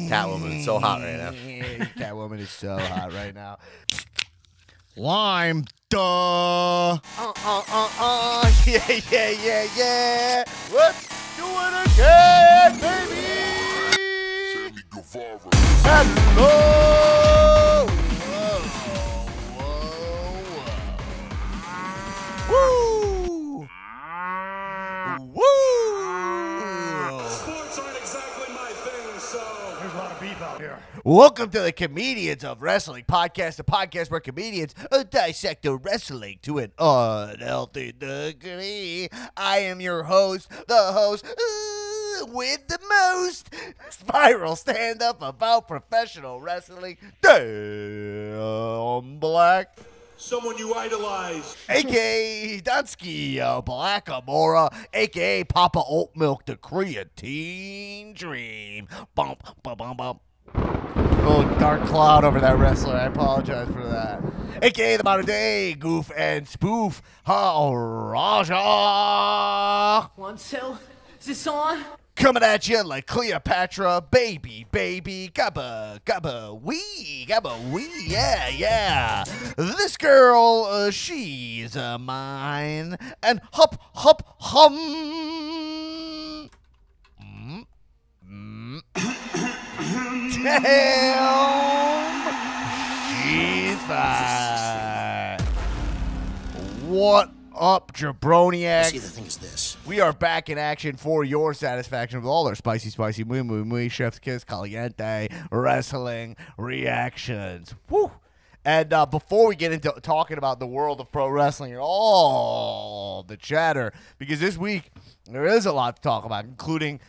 Catwoman is so hot right now. Catwoman is so hot right now. Lime, duh. Yeah. Let's do it again, baby. Hello. Whoa. Sports aren't exactly my thing, so there's a lot of beef out here. Welcome to the Comedians of Wrestling podcast, a podcast where comedians dissect the wrestling to an unhealthy degree. I am your host, the host with the most spiral stand-up about professional wrestling, damn Black. Someone you idolize. A.K.A. Dunsky, Black Amora, a.k.a. Papa Oat Milk, the Creatine Dream. Bump, bump, bump, bump. Oh, dark cloud over that wrestler. I apologize for that. A.k.a. the modern day goof and spoof, Raja. 1, 2, is this on? Coming at you like Cleopatra, baby, gabba, wee, yeah. This girl, she's mine, and hum. Damn, she's fine. What up, jabroniacs? See, the thing is this. We are back in action for your satisfaction with all our spicy, muy, chef's kiss, caliente, wrestling reactions. Woo! And before we get into talking about the world of pro wrestling and all the chatter, because this week there is a lot to talk about, including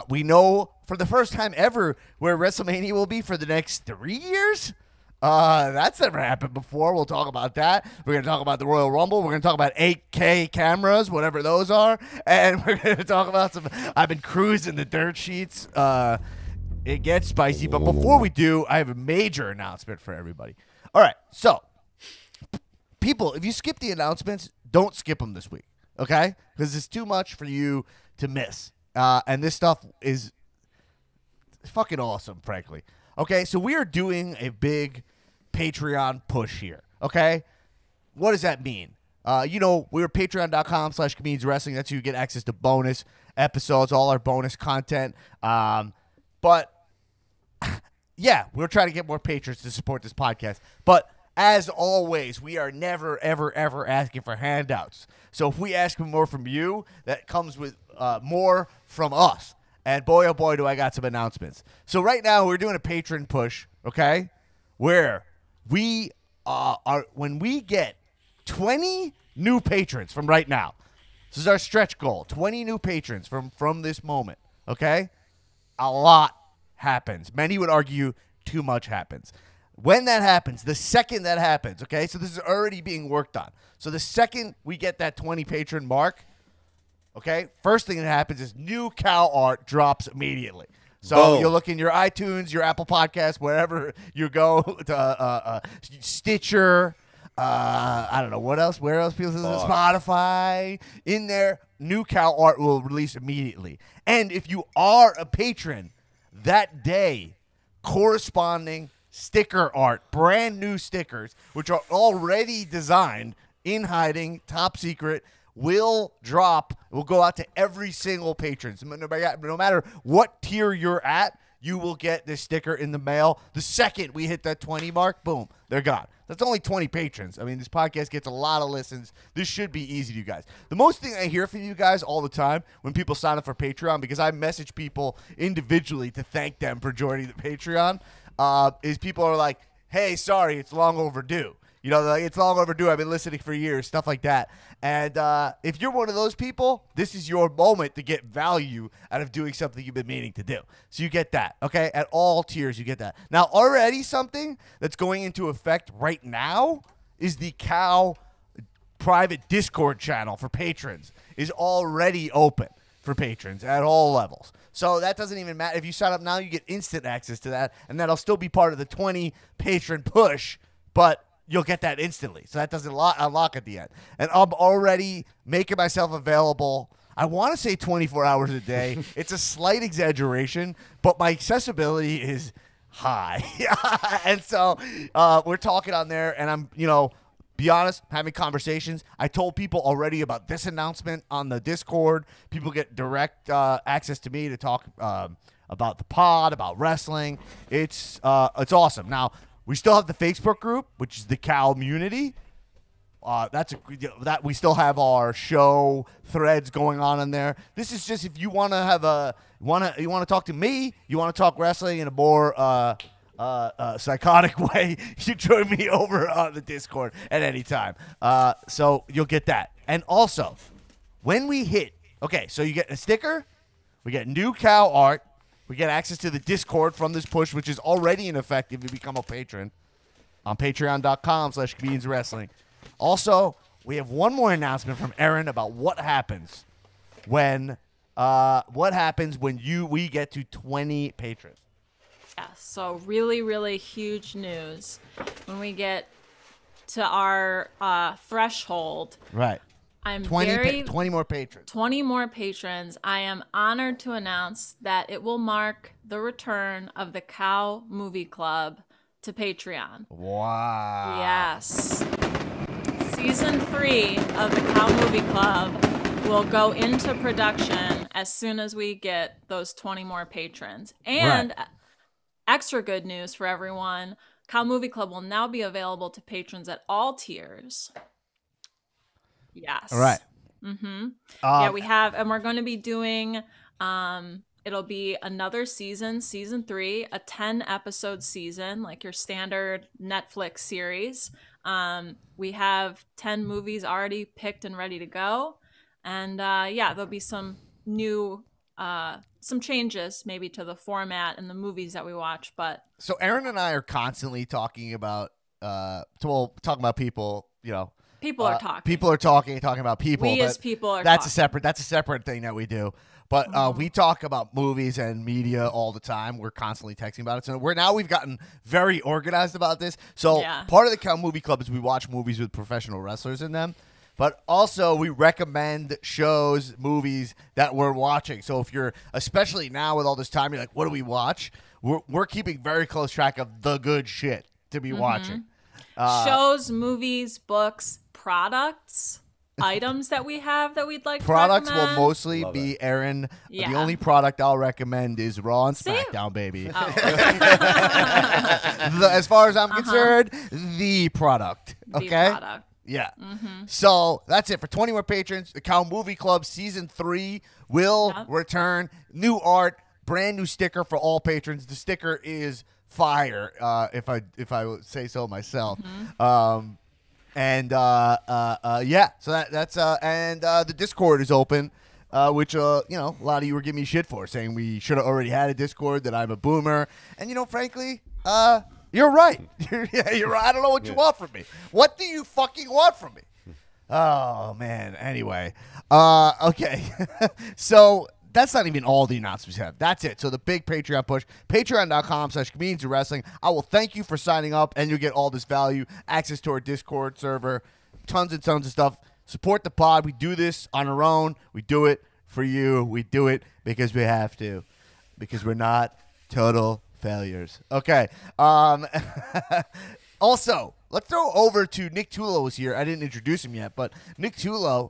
we know for the first time ever where WrestleMania will be for the next 3 years. That's never happened before. We'll talk about that. We're going to talk about the Royal Rumble. We're going to talk about 8K cameras, whatever those are. And we're going to talk about some... I've been cruising the dirt sheets. It gets spicy. But before we do, I have a major announcement for everybody. All right. So, people, if you skip the announcements, don't skip them this week. Okay? Because it's too much for you to miss. And this stuff is fucking awesome, frankly. Okay? So we are doing a big Patreon push here, okay? What does that mean? We're patreon.com/comedians wrestling. That's how you get access to bonus episodes, all our bonus content. But, yeah, we're trying to get more patrons to support this podcast. But, as always, we are never, ever asking for handouts. So if we ask for more from you, that comes with more from us. And boy, oh boy, do I got some announcements. So right now, we're doing a patron push, okay, where we when we get 20 new patrons from right now. This is our stretch goal, 20 new patrons from this moment, okay? A lot happens. Many would argue too much happens. When that happens, the second that happens, okay, so this is already being worked on. So the second we get that 20 patron mark, okay, first thing that happens is new cow art drops immediately. So Boom. you'll look in your iTunes, your Apple Podcasts, wherever you go, to Stitcher, I don't know, what else? Where else people listen to Spotify. In there, new cow art will release immediately. And if you are a patron, that day, corresponding sticker art, brand new stickers, which are already designed in hiding, top secret, will drop, will go out to every single patron. So no matter what tier you're at, you will get this sticker in the mail. The second we hit that 20 mark, boom, they're gone. That's only 20 patrons. I mean, this podcast gets a lot of listens. This should be easy to you guys. The most thing I hear from you guys all the time when people sign up for Patreon, because I message people individually to thank them for joining the Patreon, is people are like, hey, sorry, it's long overdue. You know, like, it's long overdue. I've been listening for years, stuff like that. And if you're one of those people, this is your moment to get value out of doing something you've been meaning to do. So you get that, okay? At all tiers, you get that. Now, already something that's going into effect right now is the Cow private Discord channel for patrons is already open for patrons at all levels. So that doesn't even matter. If you sign up now, you get instant access to that, and that'll still be part of the 20 patron push, but you'll get that instantly. So that doesn't unlock at the end. And I'm already making myself available I want to say 24 hours a day. It's a slight exaggeration, but my accessibility is high. And so we're talking on there, and I'm, be honest, having conversations. I told people already about this announcement on the Discord. People get direct access to me to talk about the pod, about wrestling. It's awesome. Now, we still have the Facebook group, which is the Community. That we still have our show threads going on in there. This is just if you want to have you want to talk to me, you want to talk wrestling in a more psychotic way, you join me over on the Discord at any time. So you'll get that. And also, when we hit, so you get a sticker, we get new cow art, we get access to the Discord from this push, which is already in effect if you become a patron on patreon.com/comedianswrestling. Also, we have one more announcement from Aaron about what happens when we get to 20 patrons. Yeah, so really, really huge news. When we get to our threshold, right? I'm 20 more patrons. 20 more patrons. I am honored to announce that it will mark the return of the Cow Movie Club to Patreon. Wow. Yes. Season 3 of the Cow Movie Club will go into production as soon as we get those 20 more patrons. And extra good news for everyone, Cow Movie Club will now be available to patrons at all tiers. Yes. All right. Mm-hmm. Yeah, we have, and we're going to be doing, it'll be another season 3, a 10-episode season, like your standard Netflix series. We have 10 movies already picked and ready to go. And there'll be some new, some changes maybe to the format and the movies that we watch. But so Aaron and I are constantly talking about, talking about people, people are talking. People are talking about people. We as people are that's talking. That's a separate thing that we do. But we talk about movies and media all the time. We're constantly texting about it. So we've gotten very organized about this. So part of the Cow Movie Club is we watch movies with professional wrestlers in them. But also we recommend shows, movies that we're watching. So if you're, especially now with all this time, you're like, what do we watch? We're keeping very close track of the good shit to be watching. Shows, movies, books, products, items that we have that we'd like products to recommend. will mostly be Aaron. The only product I'll recommend is Raw and SmackDown, baby. As far as I'm concerned, the product. Okay? The product. Yeah. So that's it for 20 more patrons. The Cow Movie Club Season 3 will return. New art, brand new sticker for all patrons. The sticker is fire, if I would say so myself. So that's and the Discord is open, which a lot of you were giving me shit for, saying we should have already had a Discord, that I'm a boomer, and frankly, you're right. You're right. I don't know what you want from me. What do you fucking want from me? Oh man. Anyway, okay. So that's not even all the announcements we have. That's it. So the big Patreon push, patreon.com/comedianswrestling. I will thank you for signing up, and you'll get all this value, access to our Discord server, tons and tons of stuff. Support the pod. We do this on our own. We do it for you. We do it because we have to, because we're not total failures. Okay. Also, let's throw over to Nick Tulo is here. I didn't introduce him yet, but Nick Tulo,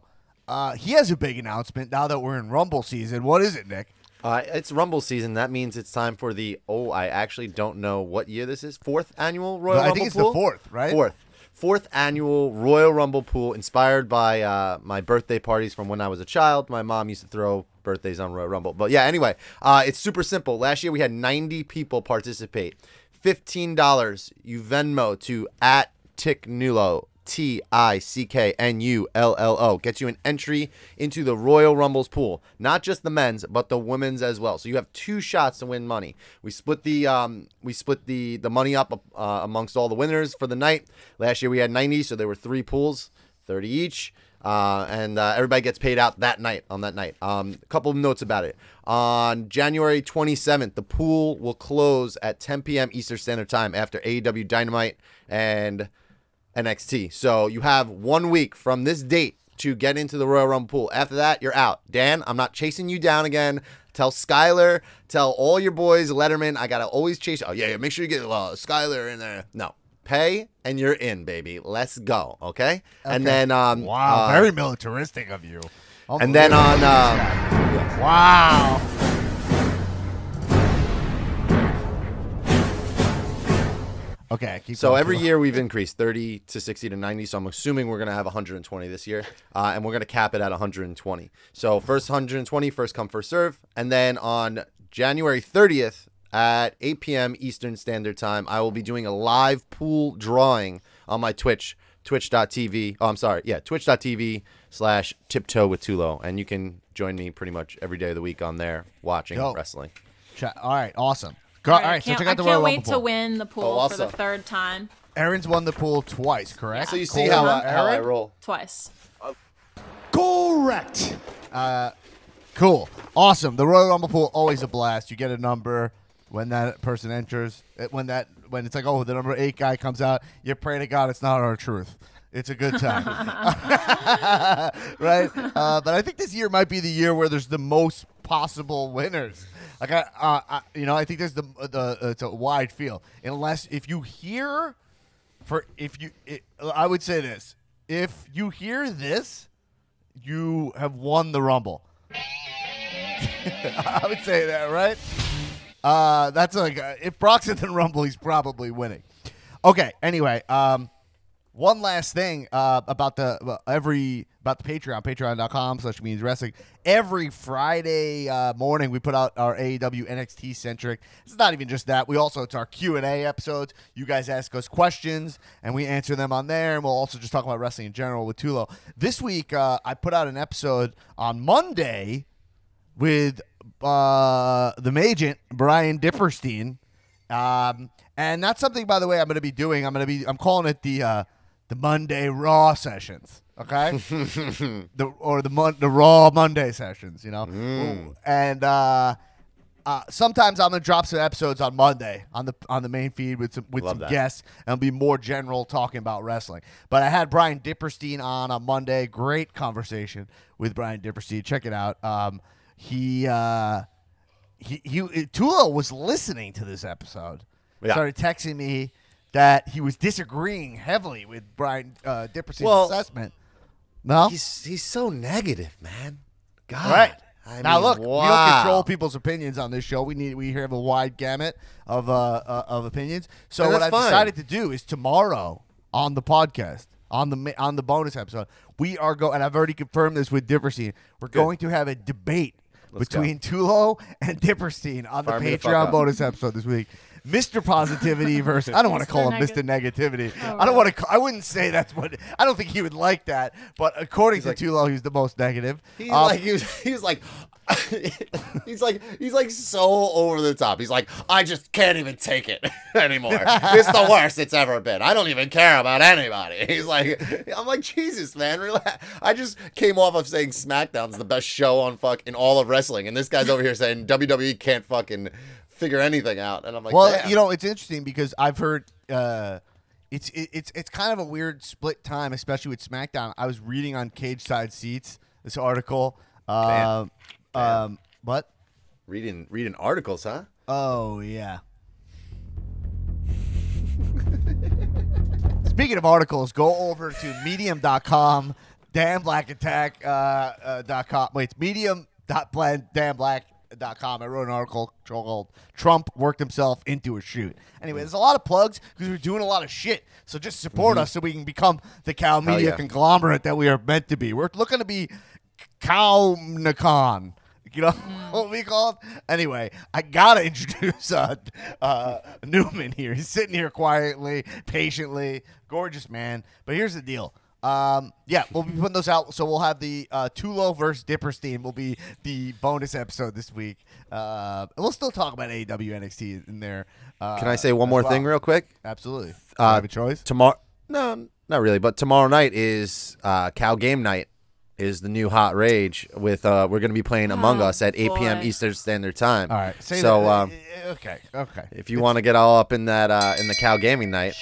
he has a big announcement now that we're in Rumble season. What is it, Nick? It's Rumble season. That means it's time for the, I actually don't know what year this is. 4th annual Royal Rumble pool? I think it's the 4th, right? 4th annual Royal Rumble pool, inspired by my birthday parties from when I was a child. My mom used to throw birthdays on Royal Rumble. But yeah, anyway, it's super simple. Last year we had 90 people participate. $15 you Venmo to @Ticknulo. TICKNULLO gets you an entry into the Royal Rumbles pool. Not just the men's, but the women's as well. So you have 2 shots to win money. We split the money up amongst all the winners for the night. Last year we had 90, so there were 3 pools, 30 each. And everybody gets paid out that night, on that night. A couple of notes about it. On January 27th, the pool will close at 10 p.m. Eastern Standard Time after AEW Dynamite and NXT. So you have 1 week from this date to get into the Royal Rumble pool. After that, you're out. Dan, I'm not chasing you down again. Tell Skyler, tell all your boys, Letterman, I got to always chase. Oh, yeah, make sure you get Skyler in there. No. Pay, and you're in, baby. Let's go, okay? And then... wow, very militaristic of you. And then on... wow. Okay, so every year we've increased 30 to 60 to 90, so I'm assuming we're going to have 120 this year, and we're going to cap it at 120. So first 120, first come, first serve, and then on January 30th at 8 p.m. Eastern Standard Time, I will be doing a live pool drawing on my Twitch, twitch.tv. Oh, I'm sorry. Yeah, twitch.tv/tiptoe with Tulo, and you can join me pretty much every day of the week on there watching wrestling. All right, awesome. All right, so check out the Royal Rumble. I can't wait to win the pool for the third time. Aaron's won the pool twice, correct? So you see how I roll. Twice. Correct. Cool. Awesome. The Royal Rumble pool, always a blast. You get a number when that person enters. When it's like, oh, the number 8 guy comes out, you pray to God it's not our truth. It's a good time. Right? But I think this year might be the year where there's the most possible winners. Like I think there's it's a wide field. Unless if you hear, I would say this: if you hear this, you have won the Rumble. I would say that, right? That's like if Brock's in the Rumble, he's probably winning. Okay. Anyway, one last thing about the Patreon, patreon.com/wrestling. Every Friday morning, we put out our AEW NXT centric. It's not even just that. It's our Q&A episodes. You guys ask us questions, and we answer them on there. And we'll also just talk about wrestling in general with Tulo. This week, I put out an episode on Monday with the Magent, Brian Dipperstein. And that's something, by the way, I'm going to be doing. I'm calling it the Monday Raw sessions, okay? the Raw Monday sessions, you know. And sometimes I'm gonna drop some episodes on Monday on the main feed with some guests, and it'll be more general talking about wrestling. But I had Brian Dipperstein on Monday. Great conversation with Brian Dipperstein. Check it out. Tulo was listening to this episode. Yeah. Started texting me that he was disagreeing heavily with Brian Dipperstein's assessment. No? He's so negative, man. God. Right. Now, look, we don't control people's opinions on this show. We have a wide gamut of opinions. So what I've decided to do is tomorrow on the podcast, on the bonus episode, we are and I've already confirmed this with Dipperstein, we're going to have a debate between Tulo and Dipperstein on the Patreon bonus episode this week. Mr. Positivity versus I don't want to call him Mr. Negativity. Oh, I wouldn't say that's what I don't think he would like that, but according to Tulo, he's the most negative. He's like so over the top. He's like, I just can't even take it anymore. It's the worst it's ever been. I don't even care about anybody. I'm like, Jesus, man, relax. I just came off of saying SmackDown's the best show on in all of wrestling, and this guy's over here saying WWE can't fucking figure anything out, and I'm like, well, damn. It's interesting because I've heard it's kind of a weird split time, especially with SmackDown. I was reading on Cage Side Seats this article. What? Reading articles, huh? Oh yeah. Speaking of articles, go over to medium.com, DanBlackAttack.com. Wait, it's medium.danblack.com. I wrote an article called Trump Worked Himself into a Shoot. Anyway, there's a lot of plugs because we're doing a lot of shit. So just support us so we can become the cow media conglomerate that we are meant to be. We're looking to be Cow-Nicon. You know what we called? Anyway, I got to introduce Newman here. He's sitting here quietly, patiently. Gorgeous man. But here's the deal. We'll be putting those out. So we'll have the Tulo versus Dipperstein will be the bonus episode this week. We'll still talk about AEW NXT in there. Can I say one more thing real quick? Absolutely. I have a choice? Tomorrow? No, not really. But tomorrow night is Cow Game Night. Is the new hot rage with we're going to be playing Among Us at 8 p.m. Eastern Standard Time. All right. Okay. If you want to get all up in that in the Cow Gaming Night,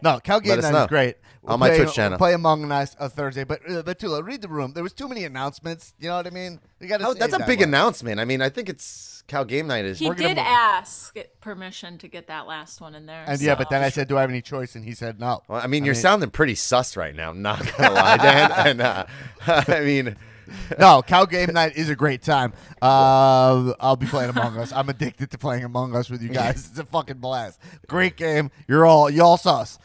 no, Cow Gaming Night is great. On my Twitch channel. Play Among Us Thursday. But Tula, read the room. There was too many announcements. You know what I mean? You gotta That's a big announcement. I mean, I think it's Cal Game Night is. He did ask permission to get that last one in there. And yeah, but then I said, do I have any choice? And he said no. Well, I mean, you're sounding pretty sus right now. I'm not going to lie, Dan. And I mean... No, Cal Game Night is a great time. I'll be playing Among Us. I'm addicted to playing Among Us with you guys. It's a fucking blast. Great game. Y'all sus.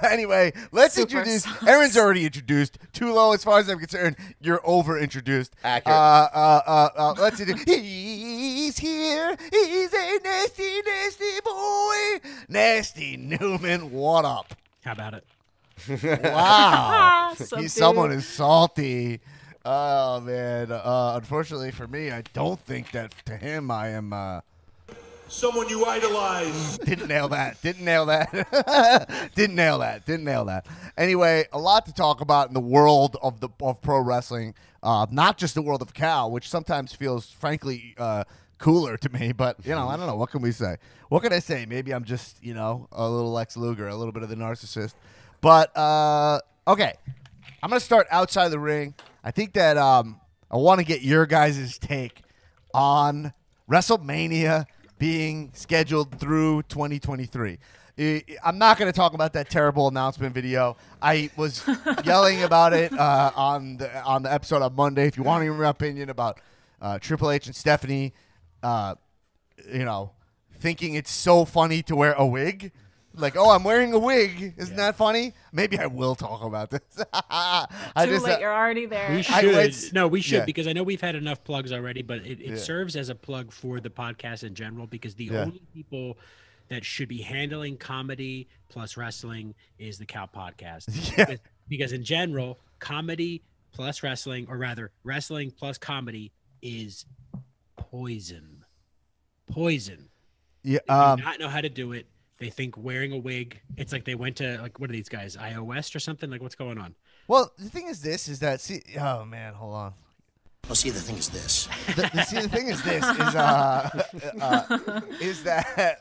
Anyway, let's introduce. Aaron's already introduced. Tulo, as far as I'm concerned, you're over introduced. Accurate. Let's introduce. He's here. He's a nasty, nasty boy. Nasty Newman. What up? How about it? Wow. Someone is salty. Oh, man. Unfortunately for me, I don't think that to him I am... someone you idolize. Didn't nail that. Didn't nail that. Anyway, a lot to talk about in the world of pro wrestling. Not just the world of Cal, which sometimes feels, frankly, cooler to me. But, I don't know. What can we say? What can I say? Maybe I'm just, a little Lex Luger, a little bit of the narcissist. But, okay. I'm going to start outside the ring. I think that I want to get your guys' take on WrestleMania being scheduled through 2023. I'm not going to talk about that terrible announcement video. I was yelling about it on the episode on Monday. If you want to hear my opinion about Triple H and Stephanie, thinking it's so funny to wear a wig. Like, oh, I'm wearing a wig. Isn't that funny? Maybe I will talk about this. Too late. You're already there. We should. We should because I know we've had enough plugs already, but it serves as a plug for the podcast in general because the only people that should be handling comedy plus wrestling is the Cal Podcast. Yeah. Because in general, comedy plus wrestling, or rather wrestling plus comedy is poison. Poison. Yeah. They do not know how to do it. They think wearing a wig, it's like they went to, what are these guys, IO West or something? Like, what's going on? Well, the thing is oh, man, hold on. Well, see, the thing is this. The thing is this, is that,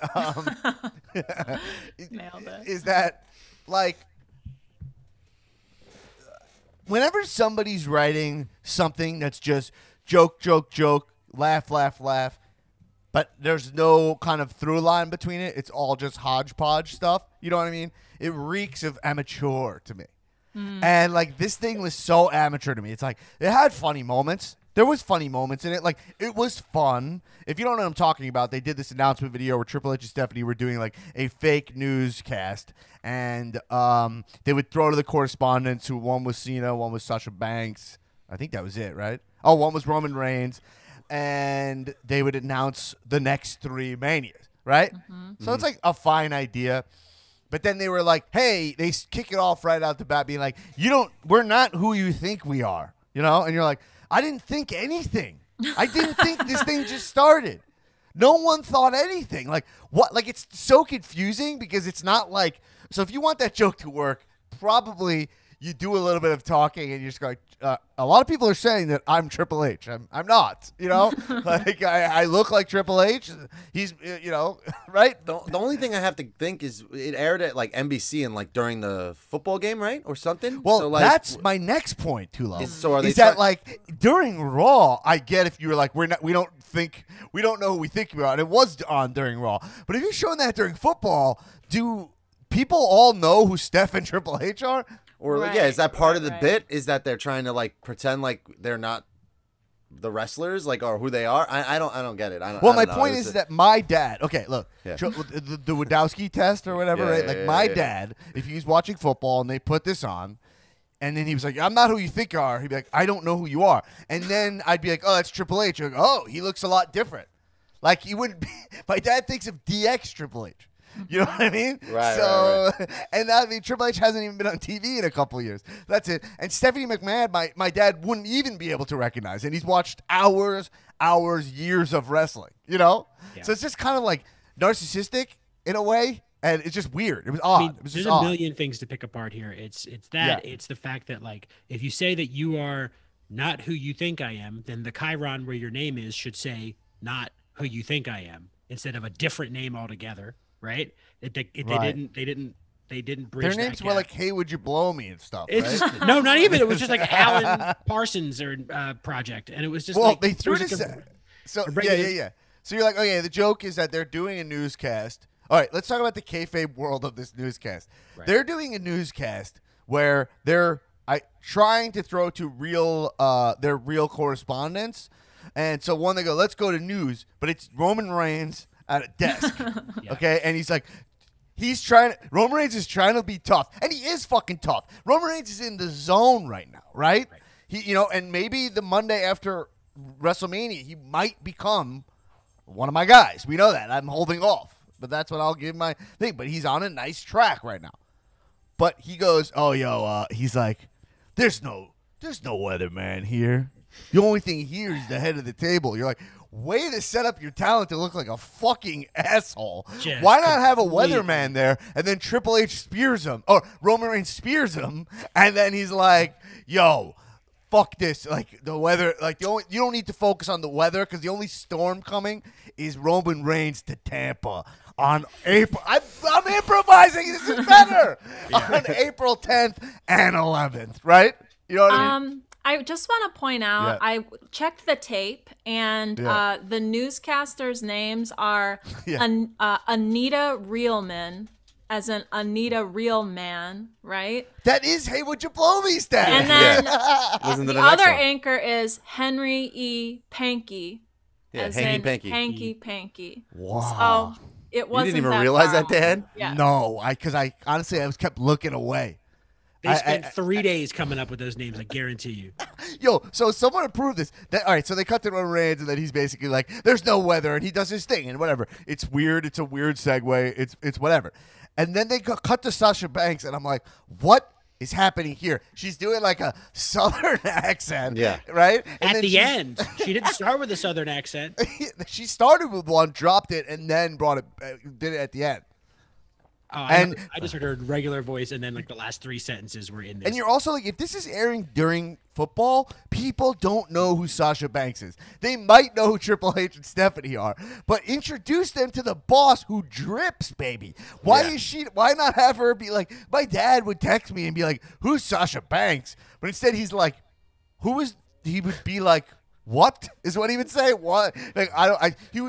Nailed it. Is that, like, whenever somebody's writing something that's just joke, laugh, but there's no kind of through line between it. It's all just hodgepodge stuff. You know what I mean? It reeks of amateur to me. And, like, this thing was so amateur to me. It's like, it had funny moments. There was funny moments in it. Like, it was fun. If you don't know what I'm talking about, they did this announcement video where Triple H and Stephanie were doing, like, a fake newscast. And they would throw to the correspondents who one was Cena, one was Sasha Banks. I think that was it, right? Oh, one was Roman Reigns. And they would announce the next 3 Manias, right? So it's like a fine idea. But then they were like, hey, they kick it off right out the bat being like, we're not who you think we are, And you're like, I didn't think anything. I didn't think this thing just started. No one thought anything. Like, what? Like, it's so confusing because it's not like, so if you want that joke to work, probably you do a little bit of talking and you're just like, a lot of people are saying that I'm Triple H. I'm not, like I look like Triple H. He's, right? The only thing I have to think is it aired at like NBC and like during the football game, right? Or something. Well, so, like, that's my next point, Tulo. So are they that like during Raw, I get if you were like, we don't know who we think we are. And it was on during Raw. But if you're showing that during football, do people all know who Steph and Triple H are? Or is that part of the bit? Is that they're trying to like pretend like they're not the wrestlers, like, or who they are? I don't get it. My point is that my dad. Okay, look, the Wadowski test or whatever, right? Like my dad, if he's watching football and they put this on, and then he was like, "I'm not who you think you are." He'd be like, "I don't know who you are," and then I'd be like, "Oh, that's Triple H." Like, "Oh, he looks a lot different." Like he wouldn't be. My dad thinks of DX Triple H. You know what I mean? Right. And I mean, Triple H hasn't even been on TV in a couple of years. That's it. And Stephanie McMahon, my dad wouldn't even be able to recognize. And he's watched hours, years of wrestling, Yeah. So it's just kind of like narcissistic in a way. And it's just weird. It was odd. It was just there's a million things to pick apart here. It's that. Yeah. It's the fact that, like, if you say that you are not who you think I am, then the chyron where your name is should say not who you think I am instead of a different name altogether. Right? They didn't they didn't bridge Their that names gap. were like, "Hey, would you blow me?" and stuff. It's Right? just, no, not even. It was just like Alan Parsons or project, and it was just Well, like they threw it was this. like a So regular- yeah. So you're like, okay, the joke is that they're doing a newscast. All right, let's talk about the kayfabe world of this newscast. Right. They're doing a newscast where they're trying to throw to their real correspondents, and so one they go, let's go to news, but it's Roman Reigns at a desk, okay, and he's like. Roman Reigns is trying to be tough, and he is fucking tough. Roman Reigns is in the zone right now, right? He, and maybe the Monday after WrestleMania, he might become one of my guys. We know that. I'm holding off, but that's what I'll give my thing. But he's on a nice track right now. But he goes, he's like, there's no weatherman here. The only thing here is the head of the table. You're like, way to set up your talent to look like a fucking asshole. Just Why not have a completely. weatherman there, and then Triple H spears him, or Roman Reigns spears him, and then he's like, yo, fuck this. Like, the weather, like, you don't need to focus on the weather, because the only storm coming is Roman Reigns to Tampa on April. I'm improvising. This is better. On April 10th and 11th, right? You know what I mean? I just want to point out, I checked the tape, and the newscasters' names are Anita Realman, as in Anita Real Man, right? That is, hey, would you blow me, Stan? And then Listen to the the next other one. anchor is Henry E. Panky. Yeah, as Hanky in Panky. Hanky Panky. Wow. So it You wasn't didn't even that realize far that, Dan? off. Yeah. No, because I honestly kept looking away. They spent 3 days coming up with those names. I guarantee you. Yo, so someone approved this. All right, so they cut to Roman Reigns, and then he's basically like, "There's no weather," and he does his thing, and whatever. It's weird. It's a weird segue. It's whatever. And then they cut to Sasha Banks, and I'm like, "What is happening here?" She's doing like a Southern accent, Yeah. right? And At then the end, she didn't start with a Southern accent. she started with one, dropped it, and then did it at the end. Oh, And- I just heard her regular voice, and then like the last 3 sentences were in this. And you're also like, if this is airing during football, people don't know who Sasha Banks is. They might know who Triple H and Stephanie are, but introduce them to the boss who drips, baby. Why not have her be like, my dad would text me and be like, who's Sasha Banks? But instead he's like, he would be like, what is what he would say? What? Like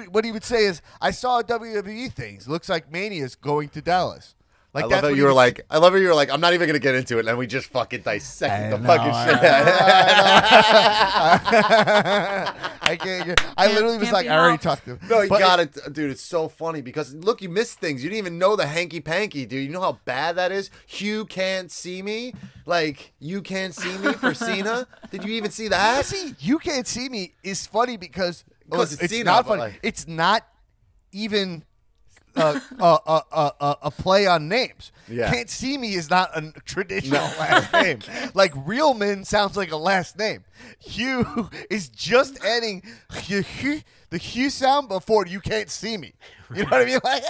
what he would say is, I saw WWE things. Looks like Mania's going to Dallas. Like I love how what you he were would- like, I'm not even going to get into it, and we just fucking dissected the know, fucking shit. I literally was Can't like, be I already helped. talked to him. No, you But got it, dude. It's so funny because look, you missed things. You didn't even know the hanky panky, dude. You know how bad that is. Hugh can't see me. Like you can't see me for Cena. Did you even see that? See, you can't see me is funny because It's it's Cena, not but funny. like- It's not even a play on names. Yeah. Can't see me is not a traditional last name. Like Realman sounds like a last name. Hugh is just adding the Hugh sound before you can't see me. You know what I mean? Like,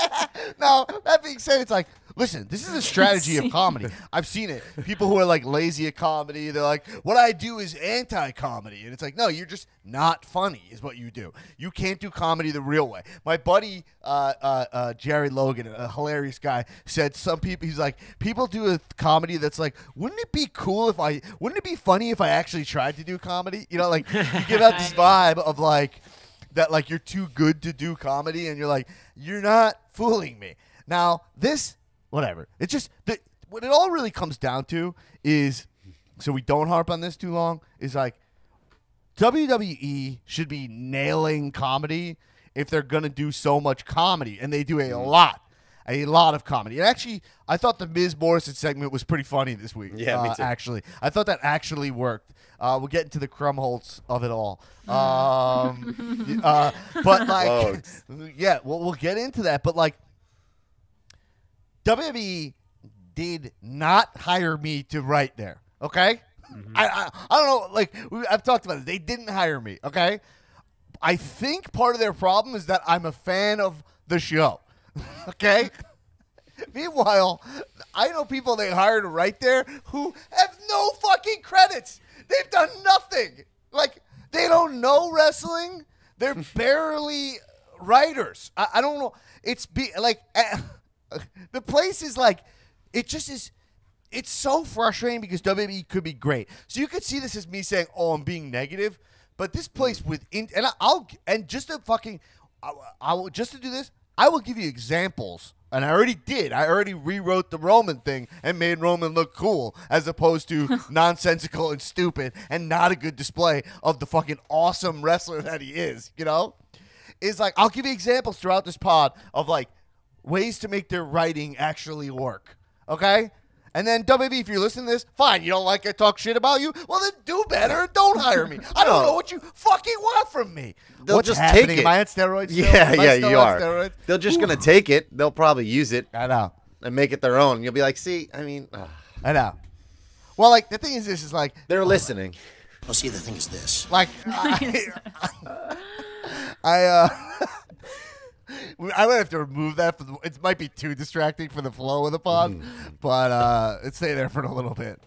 now that being said, it's like, listen, this is a strategy of comedy. I've seen it. People who are like lazy at comedy, they're like, what I do is anti-comedy. And it's like, no, you're just not funny is what you do. You can't do comedy the real way. My buddy, Jerry Logan, a hilarious guy, said he's like, people do a comedy that's like, wouldn't it be funny if I actually tried to do comedy? You know, like you give out this vibe of like, that like you're too good to do comedy, and you're like, you're not fooling me. Now, this, whatever. It's just, what it all really comes down to is, so we don't harp on this too long, is like, WWE should be nailing comedy if they're going to do so much comedy, and they do a lot of comedy. And actually, I thought the Miz Morrison segment was pretty funny this week. Yeah, me too. Actually, I thought that actually worked. We'll get into the crumholts of it all. But like, yeah, we'll get into that. But like, WWE did not hire me to write there. Okay, I don't know. Like I've talked about it. They didn't hire me. Okay, I think part of their problem is that I'm a fan of the show. Okay. Meanwhile, I know people they hired right there who have no fucking credits. They've done nothing. Like, they don't know wrestling. They're barely writers. I don't know. The place is like it just is. It's so frustrating because WWE could be great. So you could see this as me saying, "Oh, I'm being negative," but this place just to do this, I will give you examples, and I already did. I already rewrote the Roman thing and made Roman look cool, as opposed to nonsensical and stupid and not a good display of the fucking awesome wrestler that he is. You know, is like I'll give you examples throughout this pod of like ways to make their writing actually work. Okay. And then WWE, if you're listening to this, fine. You don't like I talk shit about you? Well, then do better and don't hire me. I don't know what you fucking want from me. They'll just take it. Am I on steroids still? Yeah, you are. Steroids? They're just going to take it. They'll probably use it. I know. And make it their own. You'll be like, see, I mean. I know. Well, like, the thing is, this is like. They're listening. Well, see, the thing is this. Like, I might have to remove that. It might be too distracting for the flow of the pod, but let's stay there for a little bit.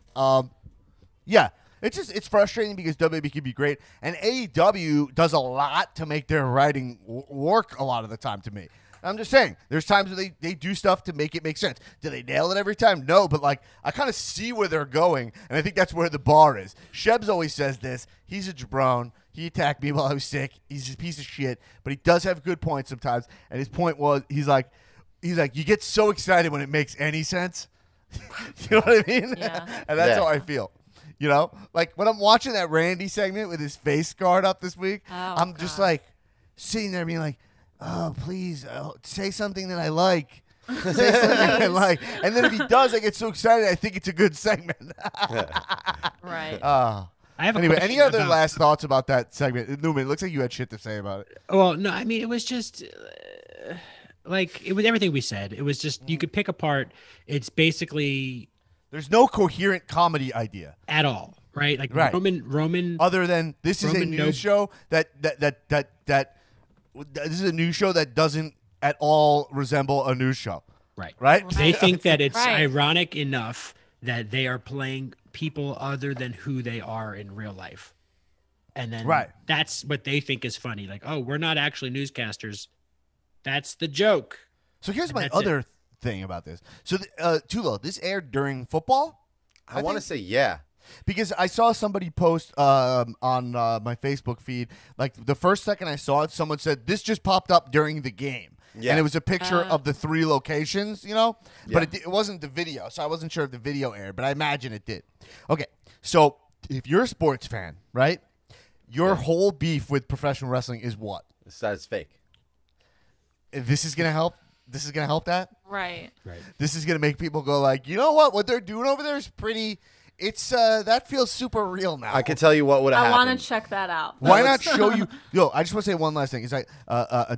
Yeah, it's frustrating because WWE can be great, and AEW does a lot to make their writing work a lot of the time to me. I'm just saying, there's times where they do stuff to make it make sense. Do they nail it every time? No, but like I kind of see where they're going, and I think that's where the bar is. Shebs always says this. He's a jabron. He attacked me while I was sick. He's a piece of shit, but he does have good points sometimes. And his point was, he's like, you get so excited when it makes any sense. You know what I mean? Yeah. And that's how I feel. You know, like when I'm watching that Randy segment with his face scarred up this week, I'm just like sitting there being like, oh, please say something that I like. Say something that I like. And then if he does, I get so excited. I think it's a good segment. Right. I have any other last thoughts about that segment? Newman, it looks like you had shit to say about it. Well, no, I mean, it was just like it was everything we said. It was just you could pick apart. It's basically there's no coherent comedy idea at all, right? Like right. Roman. Other than this is a news show that this is a news show that doesn't at all resemble a news show. Right. Right. They think that it's ironic enough that they are playing people other than who they are in real life. And then that's what they think is funny. Like, oh, we're not actually newscasters. That's the joke. So here's my other thing about this. So, Tulo, this aired during football? I want to say yeah. Because I saw somebody post on my Facebook feed, like the first second I saw it, someone said, this just popped up during the game. Yeah. And it was a picture of the 3 locations, you know? Yeah. But it wasn't the video, so I wasn't sure if the video aired, but I imagine it did. Okay, so if you're a sports fan, right, your whole beef with professional wrestling is what? It's fake. This is going to help? This is going to help that? Right. This is going to make people go like, you know what? What they're doing over there is pretty... It's that feels super real now. I can tell you what would have happened. I want to check that out. Why not show you? Yo, I just want to say one last thing. It's like,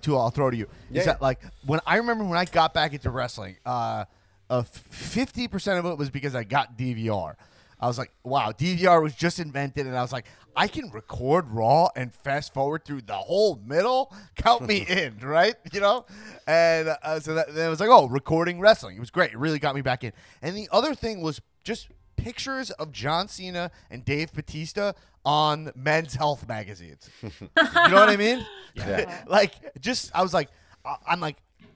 Tua, I'll throw to you. Is that like when I got back into wrestling, 50% of it was because I got DVR. I was like, wow, DVR was just invented, and I was like, I can record Raw and fast forward through the whole middle. Count me in, right? You know, and so then it was like, oh, recording wrestling. It was great. It really got me back in. And the other thing was just pictures of John Cena and Dave Bautista on Men's Health magazines. You know what I mean? Yeah. I was like,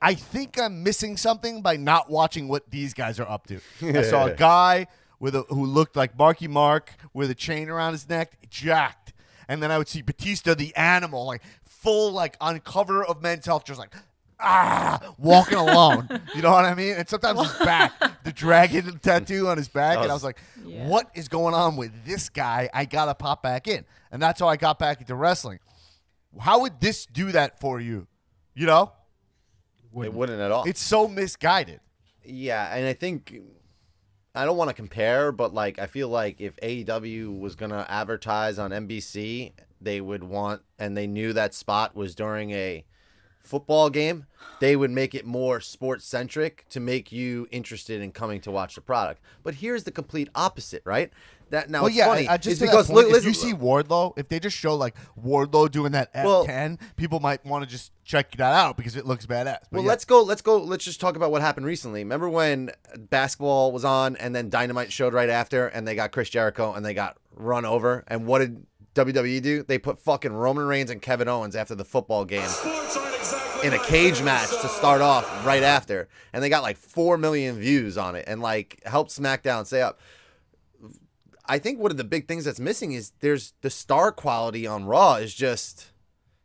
I think I'm missing something by not watching what these guys are up to. I saw a guy who looked like Marky Mark with a chain around his neck, jacked. And then I would see Batista the animal, like full, like on cover of Men's Health, just like, walking alone. You know what I mean? And sometimes his back, the dragon tattoo on his back. And I was like, what is going on with this guy? I got to pop back in. And that's how I got back into wrestling. How would this do that for you? You know? It wouldn't at all. It's so misguided. Yeah, and I think... I don't want to compare, but like I feel like if AEW was going to advertise on NBC, they would want, and they knew that spot was during a football game, they would make it more sports centric to make you interested in coming to watch the product. But here's the complete opposite, right? That now, it's funny. Just because point, if you see Wardlow, if they just show like Wardlow doing that F10, people might want to just check that out because it looks badass. But let's go. Let's just talk about what happened recently. Remember when basketball was on and then Dynamite showed right after, and they got Chris Jericho and they got run over, and what did WWE do? They put fucking Roman Reigns and Kevin Owens after the football game. Sports aren't exactly in a cage match to start off right after, and they got like 4 million views on it, and like helped SmackDown stay up. I think one of the big things that's missing is there's the star quality on Raw is just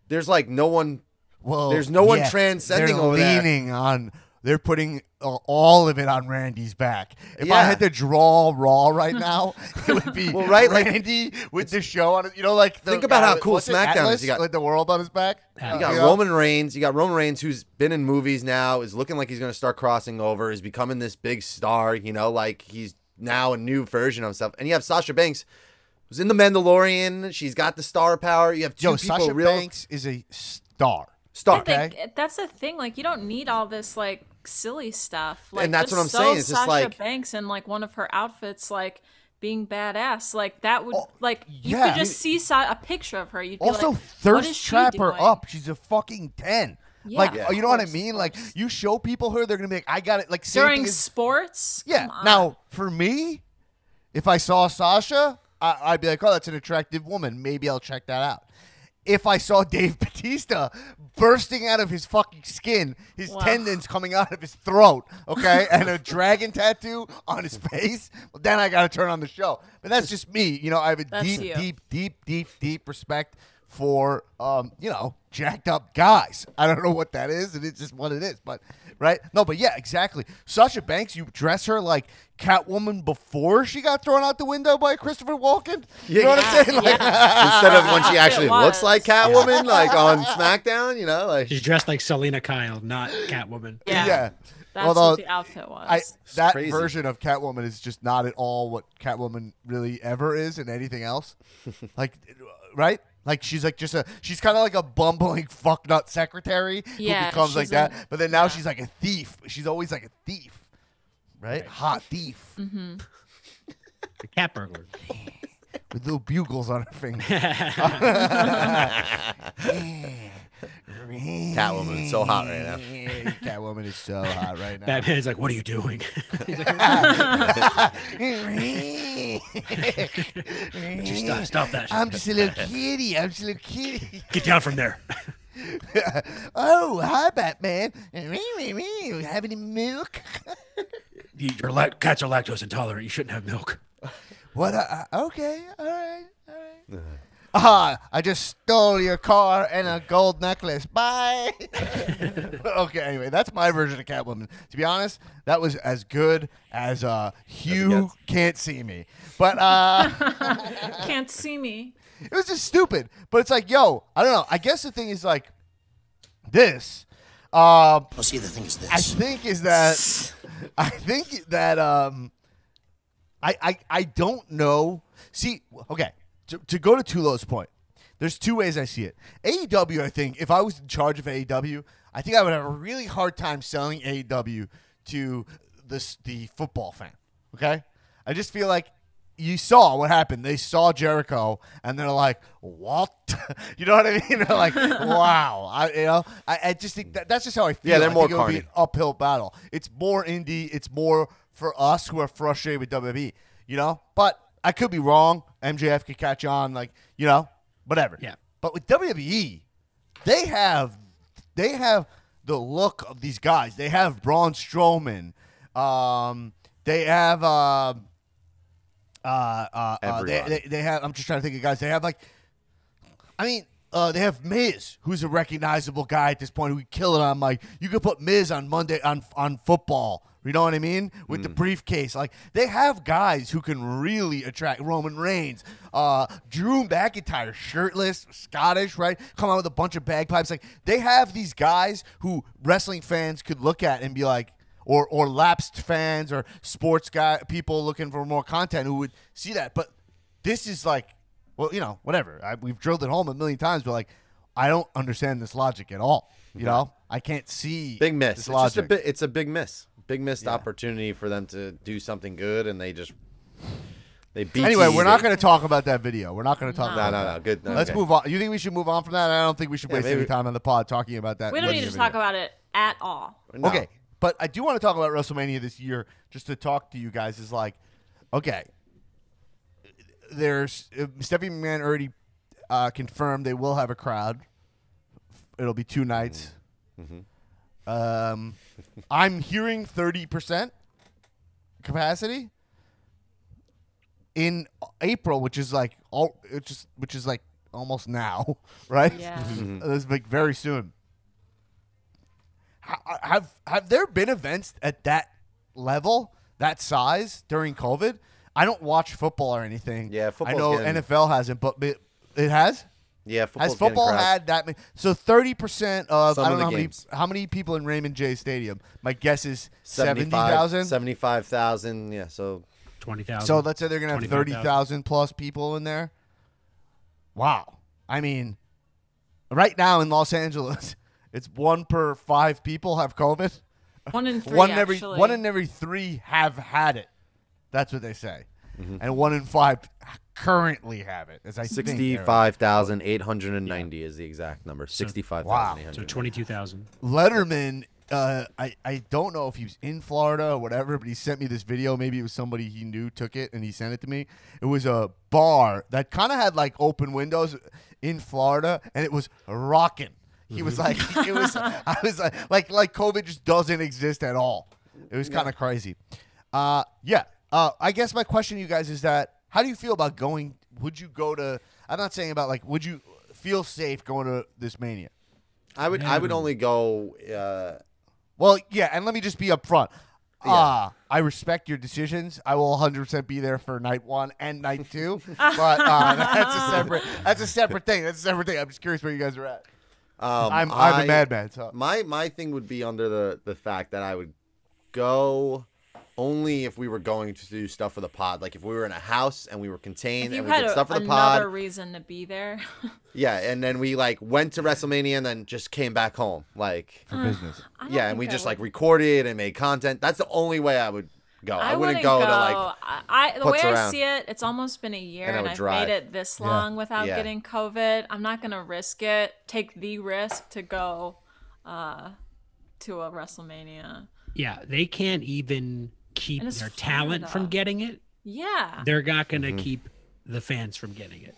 there's like no one. Well, there's no one transcending over there. They're leaning on. They're putting all of it on Randy's back. If I had to draw Raw right now, it would be Randy with the show on it. You know, like think about how cool SmackDown is. You got like the world on his back. You got Roman Reigns. You got Roman Reigns, who's been in movies now, is looking like he's going to start crossing over, is becoming this big star. You know, like he's now a new version of himself. And you have Sasha Banks, who's in The Mandalorian. She's got the star power. You have two people. Sasha Banks is a star. That's the thing. Like, you don't need all this like silly stuff. Like, and that's what I'm saying. It's just Sasha like Banks in like one of her outfits, like being badass. Like that would you could just see a picture of her. You'd be also like, thirst trap her up. She's a fucking 10. Yeah, like you know what I mean? Like you show people her, they're gonna be like, I got it. Like during sports. Yeah. Now for me, if I saw Sasha, I'd be like, oh, that's an attractive woman. Maybe I'll check that out. If I saw Dave Bautista bursting out of his fucking skin, his tendons coming out of his throat, okay, and a dragon tattoo on his face, well, then I got to turn on the show. But that's just me. You know, I have a deep respect for, jacked up guys. I don't know what that is, and it's just what it is. But, right? No, but yeah, exactly. Sasha Banks, you dress her like Catwoman before she got thrown out the window by Christopher Walken. You know what I'm saying? Like, instead of when she actually looks like Catwoman, like on SmackDown, you know, like she's dressed like Selena Kyle, not Catwoman. Yeah. That's what the outfit was. That version of Catwoman is just not at all what Catwoman really ever is in anything else. Like, right? Like she's like she's kind of like a bumbling fucknut secretary who becomes like that. But then now she's like a thief. She's always like a thief. Right? Hot thief. Mm-hmm. The cat burglar. With little bugles on her finger. Catwoman is so hot right now. Catwoman is so hot right now. Batman's like, what are you doing? Just stop that. I'm just a little kitty. Get down from there. Oh, hi, Batman. Have any milk? Your cats are lactose intolerant. You shouldn't have milk. What? Okay. All right. I just stole your car and a gold necklace. Bye. Okay, anyway, that's my version of Catwoman. To be honest, that was as good as Hugh Can't See Me. But Can't See Me. It was just stupid. But it's like, yo, I don't know. I guess the thing is like this. Well, see, the thing is this. I think that I don't know. See, okay. To go to Tulo's point, there's two ways I see it. AEW, I think, if I was in charge of AEW, I think I would have a really hard time selling AEW to the football fan. Okay? I just feel like you saw what happened. They saw Jericho, and they're like, what? You know what I mean? They're like, wow. I just think that's just how I feel. Yeah, they're more it would be an uphill battle. It's more indie. It's more for us who are frustrated with WWE, you know? But I could be wrong. MJF could catch on, like, you know, whatever. Yeah. But with WWE, they have the look of these guys. They have Braun Strowman. They have they have. I'm just trying to think of guys. They have they have Miz, who's a recognizable guy at this point who would kill it on Mike. You could put Miz on Monday on football. You know what I mean? With the briefcase. Like, they have guys who can really attract Roman Reigns. Drew McIntyre, shirtless, Scottish, right? Come out with a bunch of bagpipes. Like, they have these guys who wrestling fans could look at and be like, or lapsed fans or sports guy people looking for more content who would see that. But this is like, well, you know, whatever. We've drilled it home a million times, but like, I don't understand this logic at all. You know? I can't see big miss. This logic. It's a big miss. Big missed opportunity for them to do something good, and they beat. Anyway, we're not going to talk about that video. We're not going to talk about that. No. Good. No, Let's move on. You think we should move on from that? I don't think we should waste any time on the pod talking about that. We don't need to talk about it at all. No. Okay, but I do want to talk about WrestleMania this year, just to talk to you guys. Is like, okay, there's Stephanie McMahon already confirmed they will have a crowd. It'll be 2 nights. I'm hearing 30% capacity in April, which is like almost now, right? Yeah. It's like very soon. Have there been events at that level, that size during COVID? I don't watch football or anything. Yeah, I football's know getting- NFL hasn't, but it has. Yeah, Has football had that many? So 30% of Some I don't of know the games. how many people in Raymond J Stadium. My guess is 70,000. 75,000. Yeah, so 20,000. So let's say they're gonna have 25,000. 30,000 plus people in there. Wow. I mean, right now in Los Angeles, it's 1 per 5 people have COVID. 1 in 3, One actually. in every 3 have had it. That's what they say. Mm-hmm. And 1 in 5 currently have it. As I think, Aaron. 65,890 is the exact number. 65,890. So 22,000. Letterman, I don't know if he was in Florida or whatever, but he sent me this video. Maybe it was somebody he knew took it, and he sent it to me. It was a bar that kind of had like open windows in Florida, and it was rocking. He was like, I was like COVID just doesn't exist at all. It was kind of crazy. I guess my question to you guys is that, how do you feel about going? Would you go to? I'm not saying about like. Would you feel safe going to this Mania? I would only go. Well, yeah, and let me just be upfront. I respect your decisions. I will 100% be there for night 1 and night 2, but that's a separate thing. That's a separate thing. I'm just curious where you guys are at. I'm a madman. So My thing would be under the fact that I would go only if we were going to do stuff for the pod. Like if we were in a house and we were contained If you and we did had stuff for the another pod. reason to be there. Yeah, and then we like went to WrestleMania and then just came back home. Like for business. I don't yeah, and think we I just would. like recorded and made content. That's the only way I would go. I wouldn't wouldn't go to like the way putz I around. see it, it's almost been a year And I and would I've drive. made it this long without Yeah. getting COVID. I'm not gonna risk it. Take the risk to go to a WrestleMania. Yeah, they can't even keep And it's their talent Florida. from getting it. Yeah. They're not going to keep the fans from getting it.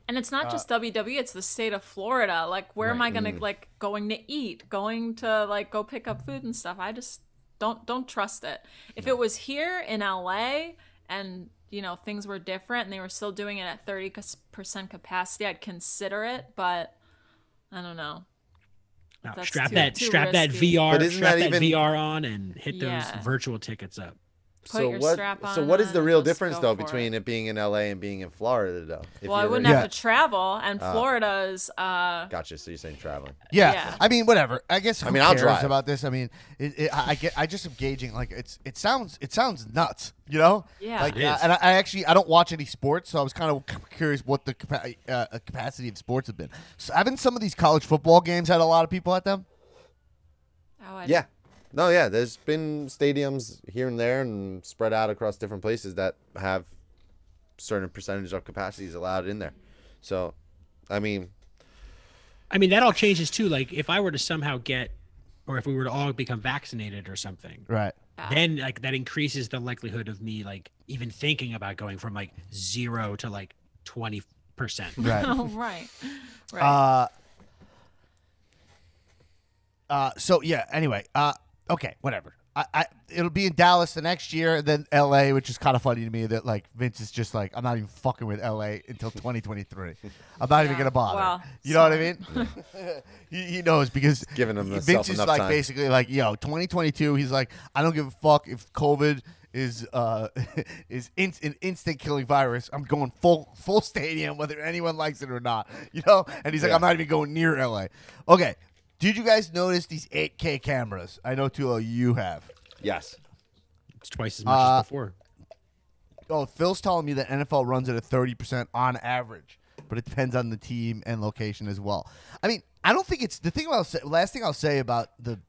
And it's not just WWE, it's the state of Florida. Like, where am I gonna like going to eat, going to like go pick up food and stuff? I just don't trust it. If it was here in LA and you know things were different and they were still doing it at 30% capacity, I'd consider it. But I don't know. Now, That's strap too that risky. VR, But isn't strap that that even- VR on and hit Yeah. those virtual tickets up. Put your strap So on what is the and real just difference go though for between it being in LA and being in Florida though? If Well, I you're- wouldn't have to travel, and Florida's Gotcha. So you're saying traveling? Yeah. I mean, whatever. I guess. Who I'll cares drive. about this. I mean, I just am gauging. Like, it sounds nuts. You know? Yeah. Like, It is. and I don't watch any sports, so I was kind of curious what the capacity of sports have been. So haven't some of these college football games had a lot of people at them? Yeah. No, yeah. There's been stadiums here and there and spread out across different places that have certain percentage of capacities allowed in there. So, I mean, that all changes too. Like if I were to somehow get, or if we were to all become vaccinated or something, Right. then like that increases the likelihood of me like even thinking about going from like 0 to like 20%. Right. Oh, right. So yeah. Anyway. Okay. Whatever. It'll be in Dallas the next year, then L.A., which is kind of funny to me that like Vince is just like, I'm not even fucking with L.A. until 2023. I'm not even gonna bother. well, you know what I mean? he knows because giving himself Vince is enough like time. basically like, 2022. He's like, I don't give a fuck if COVID is an instant killing virus. I'm going full stadium whether anyone likes it or not. And he's like, I'm not even going near L.A. Okay. Did you guys notice these 8K cameras? I know two of you have. yes. It's twice as much as before. Oh, Phil's telling me that NFL runs at a 30% on average, but it depends on the team and location as well. I mean, I don't think it's the thing. Last thing I'll say about the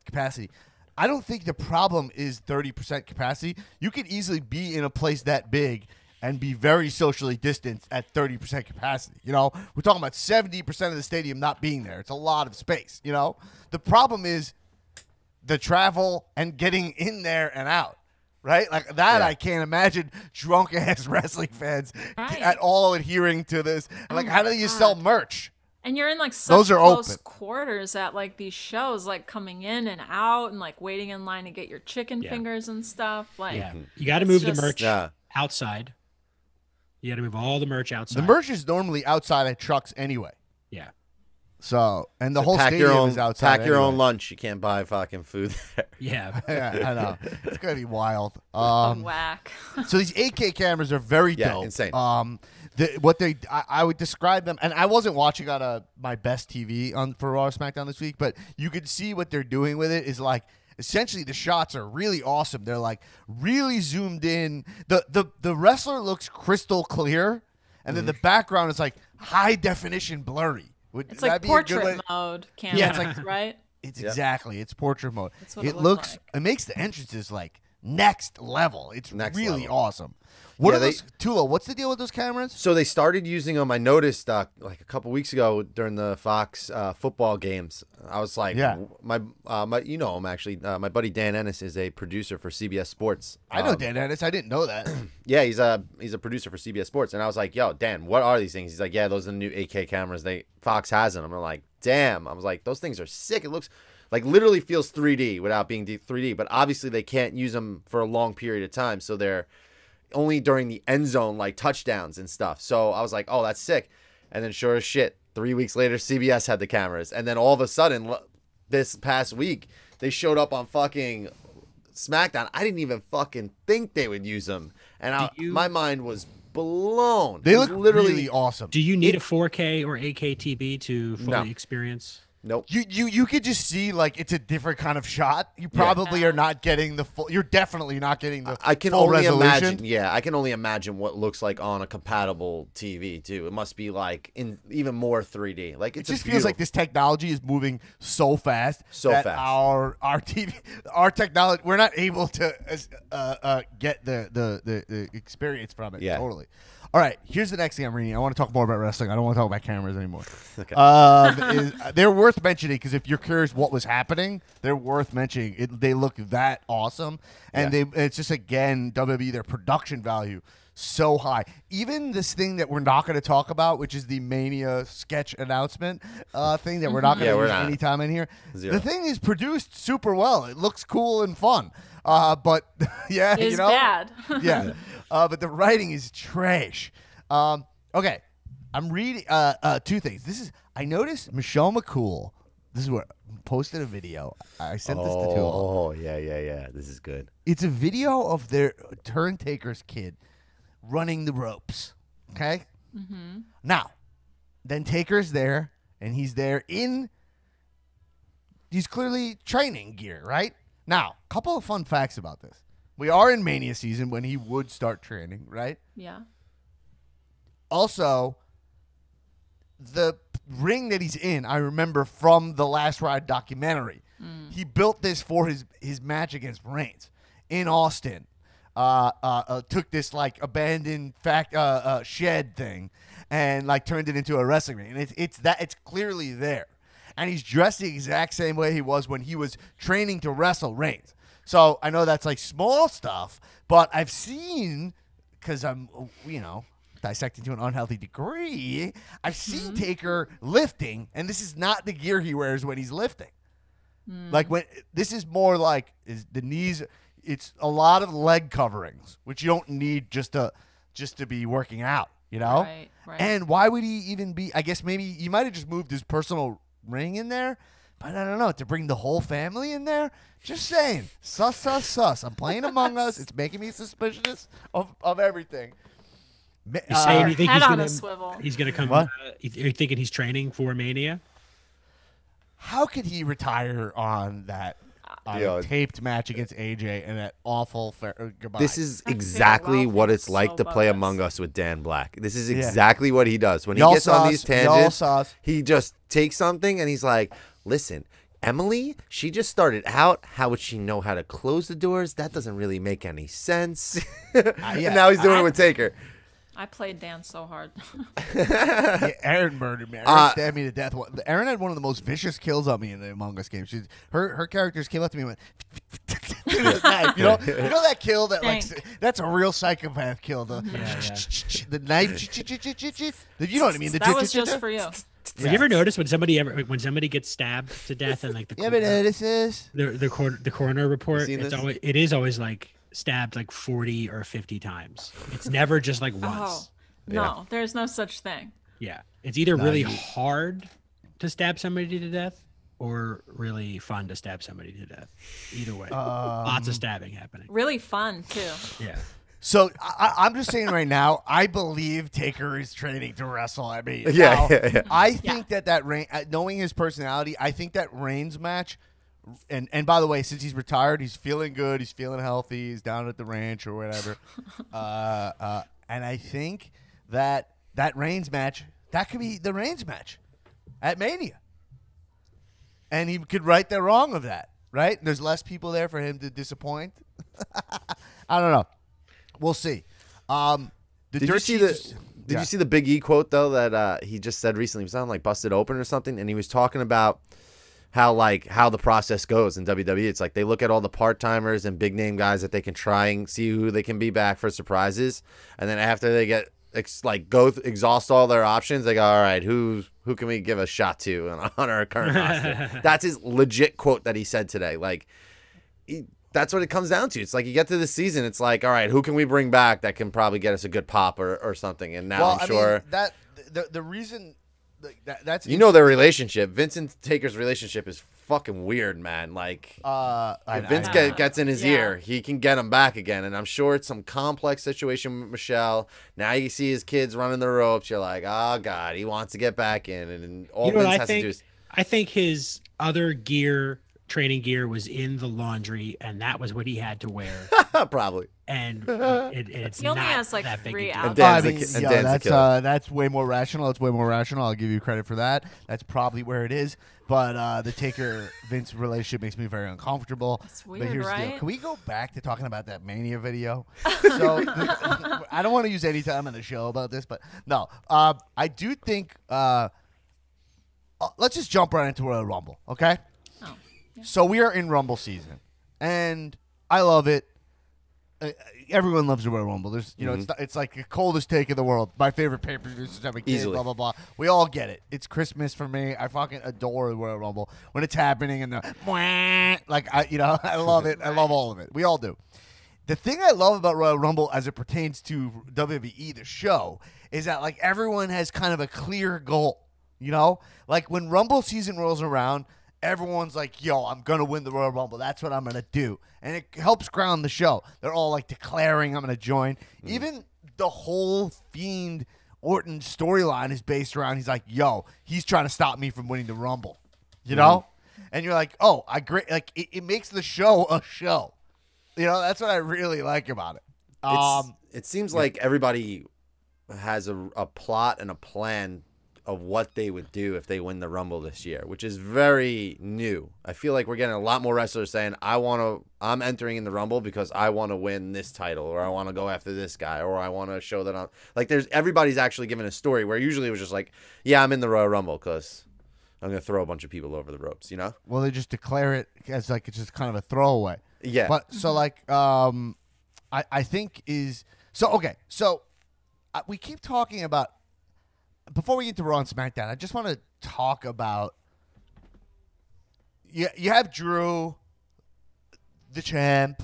capacity. I don't think the problem is 30% capacity. You could easily be in a place that big and be very socially distanced at 30% capacity. We're talking about 70% of the stadium not being there. It's a lot of space. The problem is the travel and getting in there and out. Right? Like that, Yeah. I can't imagine drunk ass wrestling fans Right. at all adhering to this. And like, how do you sell merch? And you're in like such Those are close open. quarters at like these shows, like coming in and out and like waiting in line to get your chicken fingers and stuff. Like, you got to it's move just- the merch outside. You got to move all the merch outside. The merch is normally outside at trucks anyway. Yeah. So, and the So whole pack stadium your own, is outside. Pack your own anyway. lunch. You can't buy fucking food there. Yeah. Yeah, I know. It's gonna be wild. whack. So these 8K cameras are very dope. insane. I would describe them, and I wasn't watching on my best TV for Raw or SmackDown this week, but you could see what they're doing with it is like essentially the shots are really awesome. They're like really zoomed in. The wrestler looks crystal clear, and then the background is like high definition blurry. Would It's that like be a good portrait way- mode camera, Yeah, it's like- right? It's exactly. It's portrait mode. That's what It it looked looks. like. It makes the entrances like next level. It's Next really level. awesome. What Yeah, are they- those, Tula? What's the deal with those cameras? So they started using them. I noticed like a couple weeks ago during the Fox football games. I was like, Yeah. my you know him actually. My buddy Dan Ennis is a producer for CBS Sports. I know Dan Ennis. I didn't know that. Yeah, he's a producer for CBS Sports, and I was like, "Yo, Dan, what are these things?" He's like, "Yeah, those are the new 8K cameras. Fox has them." I'm like, "Damn!" I was like, "Those things are sick. It looks like literally feels 3D without being 3D." But obviously, they can't use them for a long period of time, so they're only during the end zone, like touchdowns and stuff. So I was like, "Oh, that's sick." And then, sure as shit, 3 weeks later, CBS had the cameras, and then all of a sudden, this past week, they showed up on fucking SmackDown. I didn't even fucking think they would use them, and my mind was blown. They It was look literally really awesome. Do you need a 4K or 8K TV to fully No. experience? Nope. You could just see like it's a different kind of shot. You probably are not getting the full. You're definitely not getting the. I can full only resolution. imagine. Yeah, I can only imagine what looks like on a compatible TV too. It must be like in even more 3D. Like It it's just feels like this technology is moving so fast. that fast. Our TV, our technology, we're not able to get the experience from it. Yeah. Totally. All right, here's the next thing I'm reading. I want to talk more about wrestling. I don't want to talk about cameras anymore. Okay. They're worth mentioning because if you're curious what was happening, they're worth mentioning. They look that awesome, and it's just again WWE, their production value so high. Even this thing that we're not going to talk about, which is the Mania sketch announcement thing that we're not going to use anytime in here. Zero. The thing is produced super well. It looks cool and fun. But yeah, It's you know, bad. yeah. But the writing is trash. Okay, I'm reading two things. I noticed Michelle McCool. This is what posted a video. I sent this to Tula. Oh yeah. This is good. It's a video of their Turn Taker's kid running the ropes. Okay. Mm-hmm. Now, then Taker's there, and he's there he's clearly training gear, right? Now, a couple of fun facts about this. We are in Mania season when he would start training, right? Yeah. Also, the ring that he's in, I remember from the Last Ride documentary. He built this for his match against Reigns in Austin. Took this like abandoned shed thing and like turned it into a wrestling ring. And it's clearly there. And he's dressed the exact same way he was when he was training to wrestle Reigns. So I know that's like small stuff, but I've seen, because I'm, dissecting to an unhealthy degree, I've seen Taker lifting, and this is not the gear he wears when he's lifting. Like this is more like the knees. It's a lot of leg coverings, which you don't need just to be working out, you know? Right. And why would he even be? I guess maybe he might have just moved his personal ring in there, but I don't know, to bring the whole family in there. Just saying, sus. I'm playing Among Us. It's making me suspicious of everything. You saying you think Head he's on gonna a swivel. he's gonna come? What? Are you thinking he's training for Mania? How could he retire on that taped match against AJ and that awful goodbye? This is I feel exactly Ralph what is it's like so to play bogus. Among Us with Dan Black. This is exactly what he does. When he Y'all gets on these sauce, y'all tangents, sauce. he just takes something and he's like, listen, Emily, she just started out. How would she know how to close the doors? That doesn't really make any sense. And now he's doing it with Taker. I played Dan so hard. Yeah, Aaron murdered me. Aaron stabbed me to death. Aaron had one of the most vicious kills on me in the Among Us game. Her characters came up to me and went, with a knife. You know that kill that that's a real psychopath kill. The knife. You know what I mean? That was just for you. Have you ever noticed when somebody gets stabbed to death and like the You ever notice this? the coroner report? seen this? It is always like stabbed like 40 or 50 times. It's never just like once. No, there's no such thing. Yeah, it's either really hard to stab somebody to death or really fun to stab somebody to death. Either way, lots of stabbing happening. Really fun too. Yeah. So I'm just saying right now, I believe Taker is training to wrestle. I mean, Yeah. I think that knowing his personality, I think that Reigns match, and by the way, since he's retired, he's feeling good, he's feeling healthy, he's down at the ranch or whatever, and I think that Reigns match, that could be the Reigns match at Mania, and he could right the wrong of that. Right? There's less people there for him to disappoint. I don't know. We'll see. Did you see the Big E quote though that he just said recently? He was on like Busted Open or something, and he was talking about how the process goes in WWE. It's like they look at all the part timers and big name guys that they can try and see who they can be back for surprises, and then after they get exhaust all their options, they go, all right, who can we give a shot to on our current roster? That's his legit quote that he said today. Like. That's what it comes down to. It's like you get to the season, it's like, all right, who can we bring back that can probably get us a good pop or something? And now I'm sure. I mean, that the reason that's their relationship. Vince and Taker's relationship is fucking weird, man. Like if Vince gets in his ear, he can get him back again. And I'm sure it's some complex situation with Michelle. Now you see his kids running the ropes. You're like, oh God, he wants to get back in. And all Vince has to do is. I think his other training gear was in the laundry, and that was what he had to wear. Probably. And it's He only not has like that big 3 a deal. outfits. That's way more rational. It's way more rational. I'll give you credit for that. That's probably where it is. But the Taker Vince relationship makes me very uncomfortable. It's weird, but here's the deal. right? Can we go back to talking about that Mania video? So I don't want to use any time on the show about this, but no, I do think. Let's just jump right into Royal Rumble, okay? Oh, yeah. So we are in Rumble season, and I love it. Everyone loves the Royal Rumble. There's, it's like the coldest take in the world. My favorite pay-per-view since I'm a kid. Easily. Blah blah blah. We all get it. It's Christmas for me. I fucking adore the Royal Rumble when it's happening and I love it. I love all of it. We all do. The thing I love about Royal Rumble as it pertains to WWE, the show, is that like everyone has kind of a clear goal. Like when Rumble season rolls around, everyone's like, yo, I'm going to win the Royal Rumble. That's what I'm going to do. And it helps ground the show. They're all like declaring I'm going to join. Even the whole Fiend Orton storyline is based around, he's like, yo, he's trying to stop me from winning the Rumble. And you're like, oh, I agree. Like it makes the show a show. That's what I really like about it. It seems like everybody has a plot and a plan of what they would do if they win the Rumble this year, which is very new. I feel like we're getting a lot more wrestlers saying, I'm entering in the Rumble because I want to win this title, or I want to go after this guy, or I want to show that I'm like, everybody's actually giving a story where usually it was just like, yeah, I'm in the Royal Rumble because I'm going to throw a bunch of people over the ropes, Well, they just declare it as like, it's just kind of a throwaway. Yeah. But so like, I think is so, okay. So we keep talking about, before we get to Raw and SmackDown, I just want to talk about you have Drew, the champ.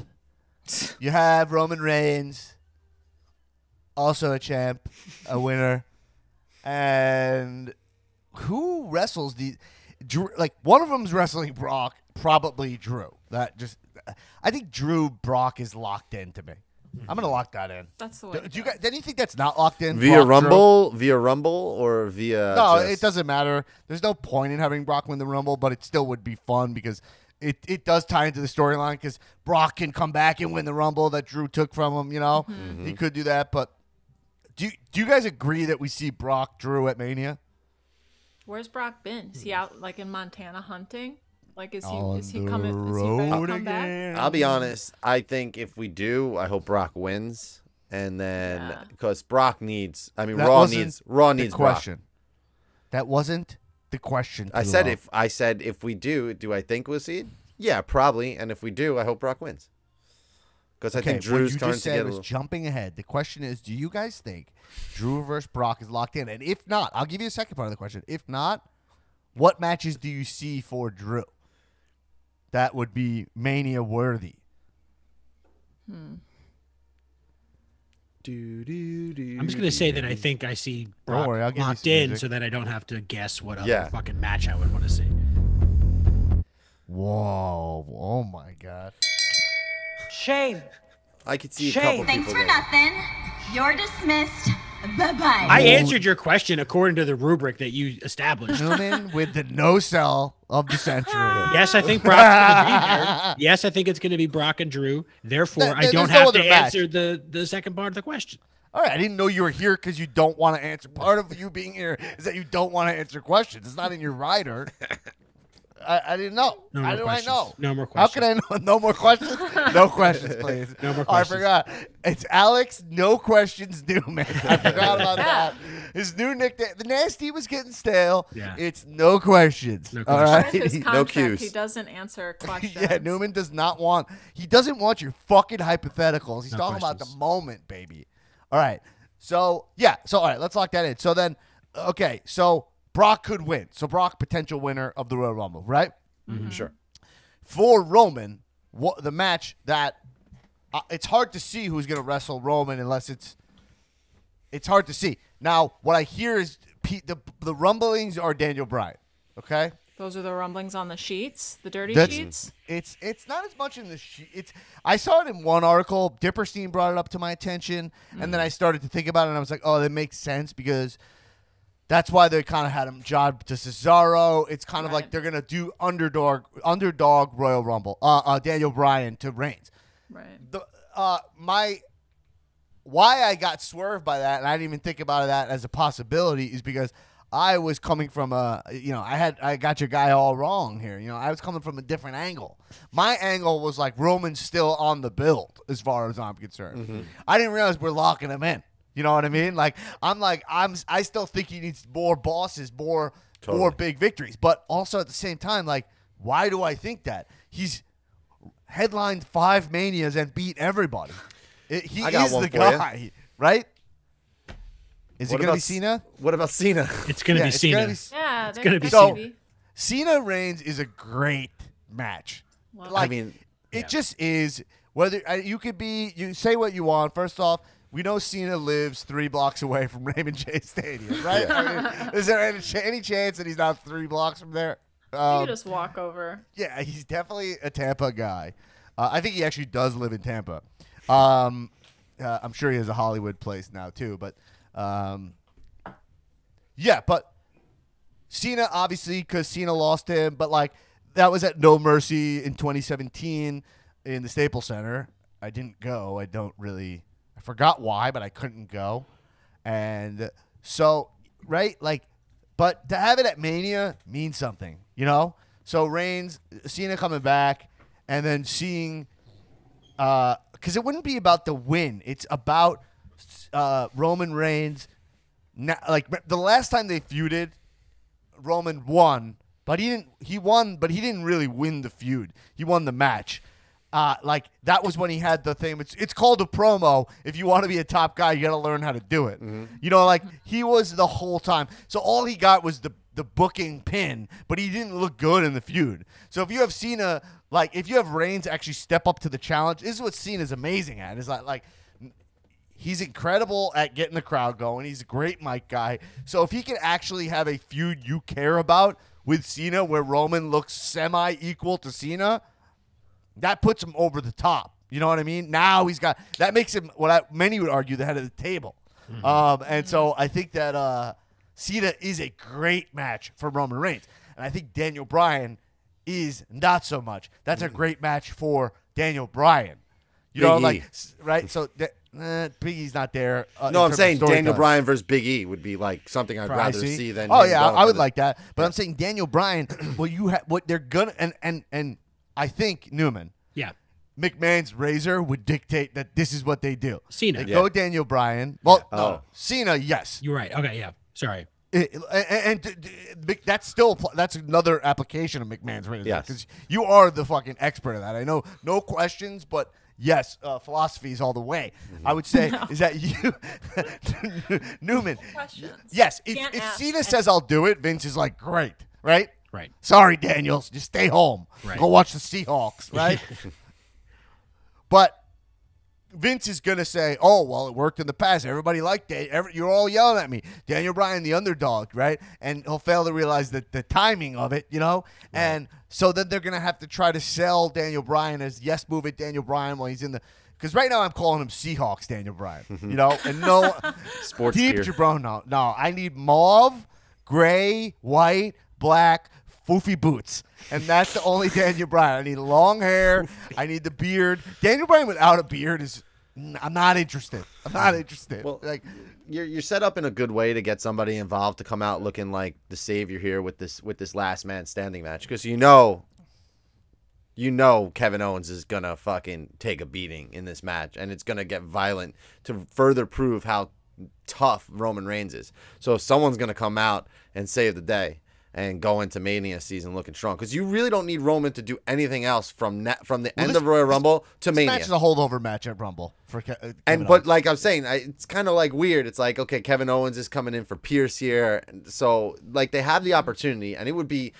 You have Roman Reigns, also a champ, a winner. And who wrestles Drew? Like one of them's wrestling Brock, probably Drew. I think Brock is locked in to me. I'm gonna lock that in. That's the way. Do you think that's not locked in? Via Brock Rumble, or via? No, it doesn't matter. There's no point in having Brock win the Rumble, but it still would be fun because it does tie into the storyline because Brock can come back and win the Rumble that Drew took from him. He could do that. But do you guys agree that we see Brock Drew at Mania? Where's Brock been? Is he out like in Montana hunting? Like, is he On coming? the Is he ready to road come back? again. I'll be honest. I think if we do, I hope Brock wins, and then because Brock needs. I mean, That Raw wasn't needs the Brock. question. That wasn't the question. I said if we do I think we'll see it? Yeah, probably. And if we do, I hope Brock wins. Because I think Drew's what you starting just to said get a was little. jumping ahead. The question is, do you guys think Drew versus Brock is locked in? And if not, I'll give you a second part of the question. If not, what matches do you see for Drew that would be Mania worthy? I'm just gonna say that I think I see Brock worry, I'll give you locked some in, music. so that I don't have to guess what other Yeah. fucking match I would want to see. Whoa! Oh my God! Shame. I could see a Shame. couple Thanks people for there. nothing. You're dismissed. Bye-bye. I answered your question according to the rubric that you established. Newman with the no sell of the century. Yes, I think Brock's going to be there. Yes, I think it's going to be Brock and Drew. Therefore, I There's don't no have other to match. answer the second part of the question. All right, I didn't know you were here because you don't want to answer. Part of you being here is that you don't want to answer questions. It's not in your rider. I didn't know. No How more do questions. I know? No more How questions. can I know? No more questions? No questions, please. No more Oh, I questions. forgot. It's Alex, no questions, Newman. I forgot about that. His new nickname. The Nasty was getting stale. Yeah. It's no questions. No All questions. right? With his No contract, cues. he doesn't answer questions. Yeah, Newman does not want. He doesn't want your fucking hypotheticals. He's No talking about questions. the moment, baby. All right. So yeah. So all right. Let's lock that in. So then, okay. So Brock could win. So Brock potential winner of the Royal Rumble, right? Sure. For Roman, the match that it's hard to see who's going to wrestle Roman unless it's hard to see. Now, what I hear is the rumblings are Daniel Bryan. Okay. Those are the rumblings on the sheets, the dirty That's- sheets. It's not as much in the it's I saw it in one article. Dipperstein brought it up to my attention, and then I started to think about it, and I was like, oh, that makes sense because that's why they kind of had him job to Cesaro. It's kind of like Right. they're gonna do underdog Royal Rumble. Daniel Bryan to Reigns. Right. Why I got swerved by that, and I didn't even think about that as a possibility, is because I was coming from I got your guy all wrong here. I was coming from a different angle. My angle was like Roman's still on the build as far as I'm concerned. I didn't realize we're locking him in. You know what I mean? I still think he needs more bosses, more big victories. But also at the same time, like, why do I think that? He's headlined 5 Manias and beat everybody. He I got is one the for ya. guy, right? Is it going to be Cena? What about Cena? It's going to be it's Cena. gonna be Yeah, It's gonna be So- maybe. Cena Reigns is a great match. Well, Like, I mean, it just is. Whether you say what you want. First off, we know Cena lives 3 blocks away from Raymond James Stadium, right? I mean, is there any chance that he's not 3 blocks from there? you could just walk over. Yeah, he's definitely a Tampa guy. I think he actually does live in Tampa. I'm sure he has a Hollywood place now too, but yeah, but Cena obviously because Cena lost him, but like that was at No Mercy in 2017 in the Staples Center. I didn't go. I forgot why, but I couldn't go, and so right, like, but to have it at Mania means something, So Cena coming back, and then seeing. Because it wouldn't be about the win. It's about Roman Reigns. Like the last time they feuded, Roman won, but he won, but he didn't really win the feud. He won the match. Like that was when he had the thing. It's called a promo. If you want to be a top guy, you got to learn how to do it. Like he was the whole time. So all he got was the booking pin, but he didn't look good in the feud. So if you have Cena, like if you have Reigns actually step up to the challenge, this is what Cena's amazing at. Is like he's incredible at getting the crowd going. He's a great mic guy. So if he can actually have a feud you care about with Cena, where Roman looks semi-equal to Cena, that puts him over the top. You know what I mean? Now that makes him many would argue the head of the table. And so I think that Cena is a great match for Roman Reigns. And I think Daniel Bryan is not so much. That's a great match for Daniel Bryan. Big E. Right? So Big E's not there. No, I'm saying Daniel Bryan. Bryan versus Big E would be like something I'd rather Pricey. see than. Oh him yeah, going I for would the- like that. But I'm saying Daniel Bryan. What they're gonna and I think Newman. Yeah. McMahon's razor would dictate that this is what they do. Cena. They go Daniel Bryan. Well, Oh. no, Cena, yes. You're right. Okay, yeah. Sorry. And that's another application of McMahon's razor. Yes. Because you are the fucking expert of that. I know, no questions, but yes, philosophies all the way. I would say is that you, Newman. Questions. Yes, if Cena says I'll do it, Vince is like, great, right? Right. Sorry, Daniels, just stay home. Right. Go watch the Seahawks, right? But Vince is going to say, oh, well, it worked in the past. Everybody liked it. You're all yelling at me. Daniel Bryan, the underdog, right? And he'll fail to realize that the timing of it, Right. And so then they're going to have to try to sell Daniel Bryan as yes, move it, Daniel Bryan, while he's in the – because right now I'm calling him Seahawks Daniel Bryan, And no – Sports deep gear. bro, no. I need mauve, gray, white, black, foofy boots. And that's the only Daniel Bryan. I need long hair. I need the beard. Daniel Bryan without a beard is I'm not interested. Well, you're set up in a good way to get somebody involved to come out looking like the savior here with this last man standing match, because Kevin Owens is gonna fucking take a beating in this match, and it's gonna get violent to further prove how tough Roman Reigns is. So if someone's gonna come out and save the day and go into Mania season looking strong, because you really don't need Roman to do anything else from the end of Royal Rumble to Mania. This match is a holdover match at Rumble for Kevin Owens. But like I'm saying, it's kind of like weird. It's like, okay, Kevin Owens is coming in for Pierce here, so like they have the opportunity, and it would be.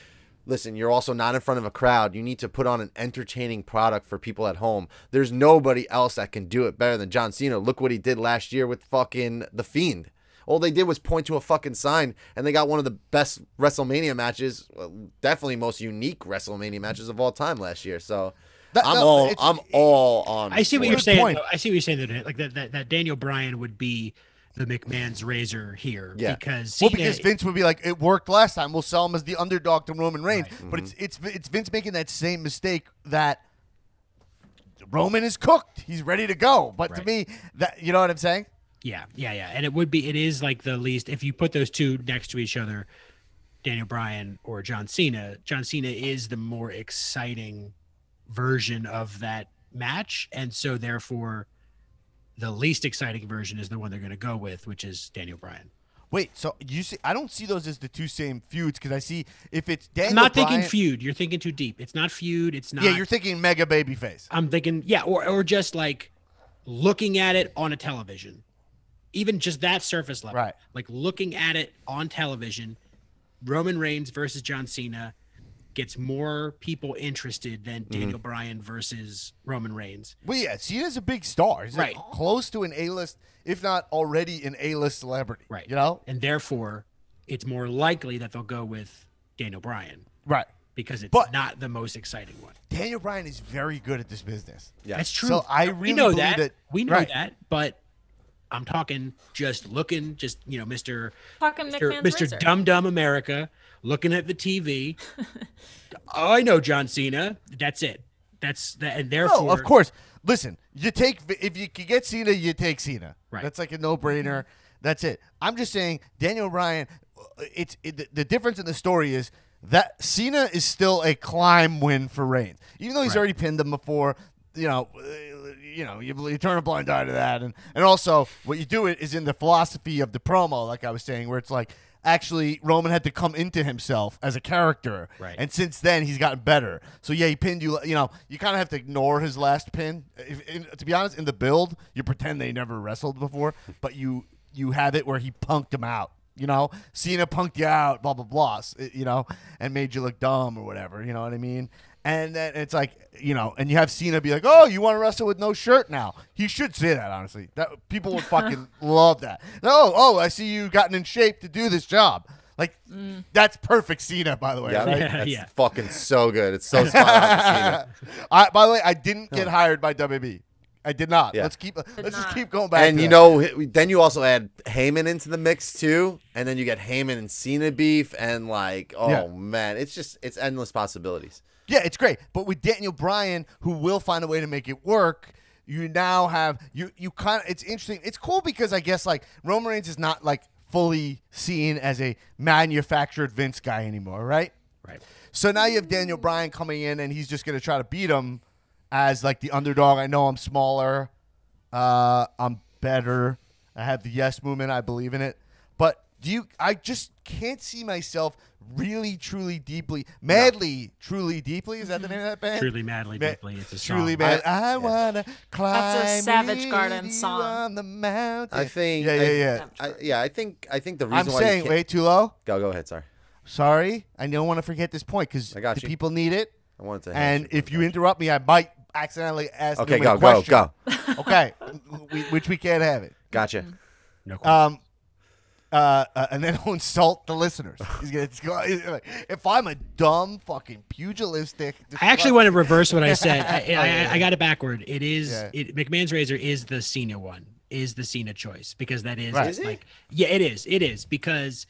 Listen, you're also not in front of a crowd. You need to put on an entertaining product for people at home. There's nobody else that can do it better than John Cena. Look what he did last year with fucking The Fiend. All they did was point to a fucking sign, and they got one of the best WrestleMania matches, definitely most unique WrestleMania matches of all time last year. So I'm all on. I see what you're saying. I see what you're saying. That Daniel Bryan would be the McMahon's razor here, because Vince would be like, it worked last time. We'll sell him as the underdog to Roman Reigns. Right. But it's Vince making that same mistake that Roman is cooked. He's ready to go. But to me, that you know what I'm saying? Yeah. And it is like the least, if you put those two next to each other, Daniel Bryan or John Cena is the more exciting version of that match. And so therefore the least exciting version is the one they're going to go with, which is Daniel Bryan. Wait, so you see, I don't see those as the two same feuds, because I see if it's Daniel I'm not Bryan, thinking feud. You're thinking too deep. It's not feud. It's not. Yeah, you're thinking mega babyface. I'm thinking, or just like looking at it on a television. Even just that surface level, right? Like looking at it on television, Roman Reigns versus John Cena gets more people interested than Daniel Bryan versus Roman Reigns. Well, yeah, Cena's a big star. He's like close to an A-list, if not already an A-list celebrity. Right. And therefore, it's more likely that they'll go with Daniel Bryan. Right. Because it's not the most exciting one. Daniel Bryan is very good at this business. Yeah, that's true. So I really know believe that. We know that, but I'm talking Mr. Dumb Dumb America looking at the TV. Oh, I know John Cena. That's it. And therefore, of course. Listen, if you can get Cena, you take Cena. Right. That's like a no-brainer. That's it. I'm just saying, Daniel Bryan. The difference in the story is that Cena is still a climb win for Reigns, even though he's already pinned him before. You turn a blind eye to that, and also what you do is in the philosophy of the promo, like I was saying, where it's like actually Roman had to come into himself as a character, right? And since then he's gotten better. So yeah, he pinned you. You kind of have to ignore his last pin. To be honest, in the build, you pretend they never wrestled before, but you have it where he punked him out. Cena punked you out, blah blah blah. And made you look dumb or whatever. You know what I mean? And then it's like, and you have Cena be like, "Oh, you want to wrestle with no shirt now?" He should say that, honestly. That people would fucking love that. Oh, I see you gotten in shape to do this job. Like, that's perfect Cena, by the way. Yeah, right? that's fucking so good. It's so spot on for Cena. By the way, I didn't get hired by WWE. I did not. Yeah. Let's just keep going back. And then you also add Heyman into the mix too, and then you get Heyman and Cena beef, and man, it's endless possibilities. Yeah, it's great. But with Daniel Bryan, who will find a way to make it work, you now have you kind of. It's interesting. It's cool because I guess like Roman Reigns is not like fully seen as a manufactured Vince guy anymore, right? Right. So now you have Daniel Bryan coming in, and he's just going to try to beat him as like the underdog. I know I'm smaller, I'm better. I have the yes movement. I believe in it. But I just can't see myself really, truly, deeply, madly, truly, deeply. Is that the name of that band? Truly, madly, deeply. It's a song. Truly, mad. I wanna climb. That's a Savage Garden with you song. on the mountain. I think. Yeah. I think the reason I'm why saying, you can't, wait, too low. Go ahead. Sorry. Sorry, I don't want to forget this point because I got the you. people need it. I wanted to. And if you interrupt me, I might accidentally ask. Okay, them a go. question. Okay, which we can't have it. Gotcha. No question. And then he'll insult the listeners. He's gonna, if I'm a dumb fucking pugilistic. I actually want to reverse what I said. I got it backward. It is McMahon's razor is the Cena one, is the Cena choice because that is Right. Is it? like it is because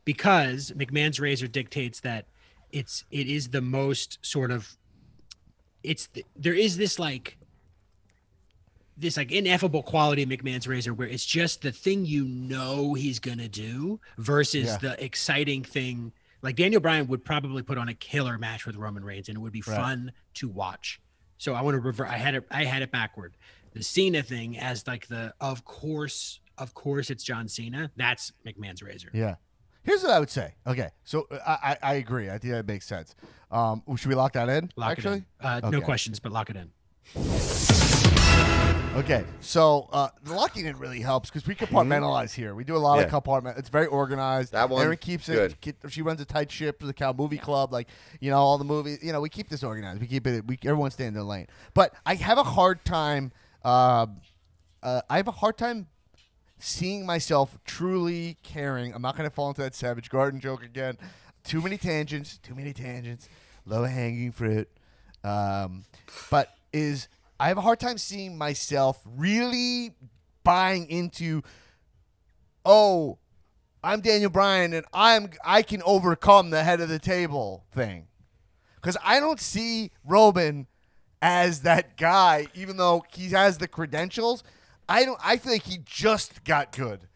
McMahon's razor dictates that it is the most sort of there is this ineffable quality of McMahon's razor where it's just the thing he's gonna do versus the exciting thing. Like Daniel Bryan would probably put on a killer match with Roman Reigns and it would be fun to watch. So I want to revert. I had it backward. The Cena thing as like of course it's John Cena. That's McMahon's razor. Yeah. Here's what I would say. Okay, so I agree. I think that makes sense. Should we lock that in? Lock it in. No questions, but lock it in. Okay, so the locking in really helps because we compartmentalize here. We do a lot of compartment. It's very organized. That one, Erin keeps good. She runs a tight ship for the Cow Movie Club. Like, all the movies. We keep this organized. We keep it. Everyone stay in their lane. But I have a hard time. Seeing myself truly caring. I'm not going to fall into that Savage Garden joke again. Too many tangents. Low hanging fruit. But I have a hard time seeing myself really buying into, oh, I'm Daniel Bryan and I can overcome the head of the table thing. Because I don't see Roman as that guy, even though he has the credentials. I feel like he just got good.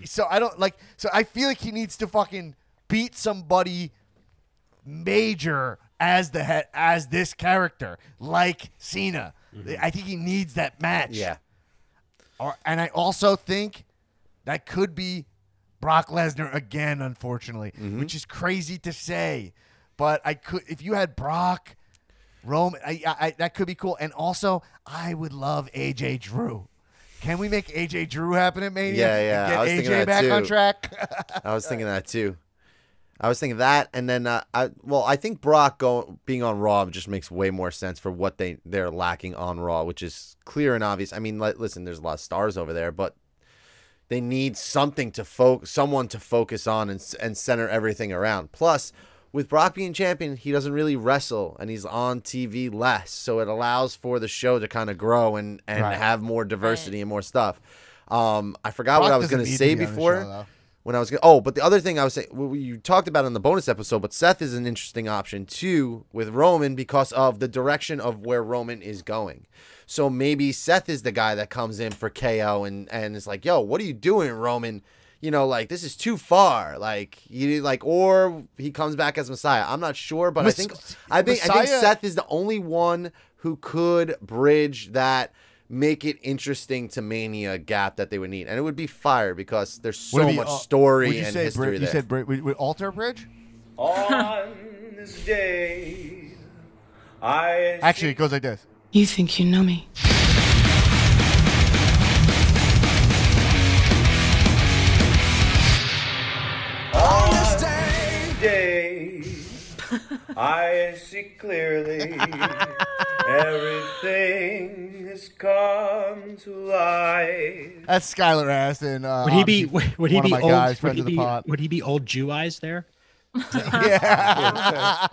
So I feel like he needs to fucking beat somebody major as this character, like Cena. I think he needs that match. Yeah. And I also think that could be Brock Lesnar again, unfortunately, which is crazy to say. But if you had Brock, Roman, that could be cool. And also, I would love AJ Drew. Can we make AJ Drew happen at Mania? Yeah. Get I was thinking AJ that back too. on track. I was thinking that too. I was thinking that, and then I think Brock being on Raw just makes way more sense for what they're lacking on Raw, which is clear and obvious. I mean, listen, there's a lot of stars over there, but they need someone to focus on and center everything around. Plus, with Brock being champion, he doesn't really wrestle, and he's on TV less, so it allows for the show to kind of grow and have more diversity and more stuff. I forgot what I was going to say before. But the other thing I was saying, you talked about in the bonus episode, but Seth is an interesting option too with Roman because of the direction of where Roman is going. So maybe Seth is the guy that comes in for KO and is like, yo, what are you doing, Roman? This is too far. Or he comes back as Messiah. I'm not sure, but I think Seth is the only one who could bridge that, make it interesting to Mania gap that they would need, and it would be fire because there's so much story and history there. You said with alter bridge? On this day, Actually, it goes like this. You think you know me? On this day, I see clearly. Everything has come to life. That's Skylar Aston. Would he be my old? Guys, friend of the pod. Would he be old Jew eyes there? Yeah.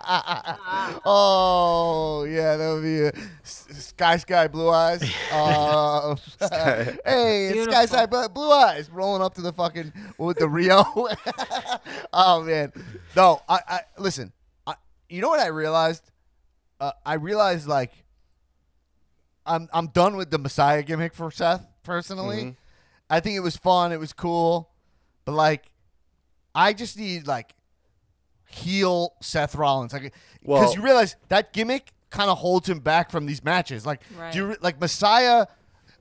Oh, yeah, that would be Sky Blue Eyes. Hey, it's Sky Blue Eyes rolling up to the fucking with the Rio. Oh man, no. I listen. You know what I realized? I realized I'm done with the Messiah gimmick for Seth personally. Mm-hmm. I think it was fun. It was cool, but I just need heel Seth Rollins, because you realize that gimmick kind of holds him back from these matches. Do you Messiah?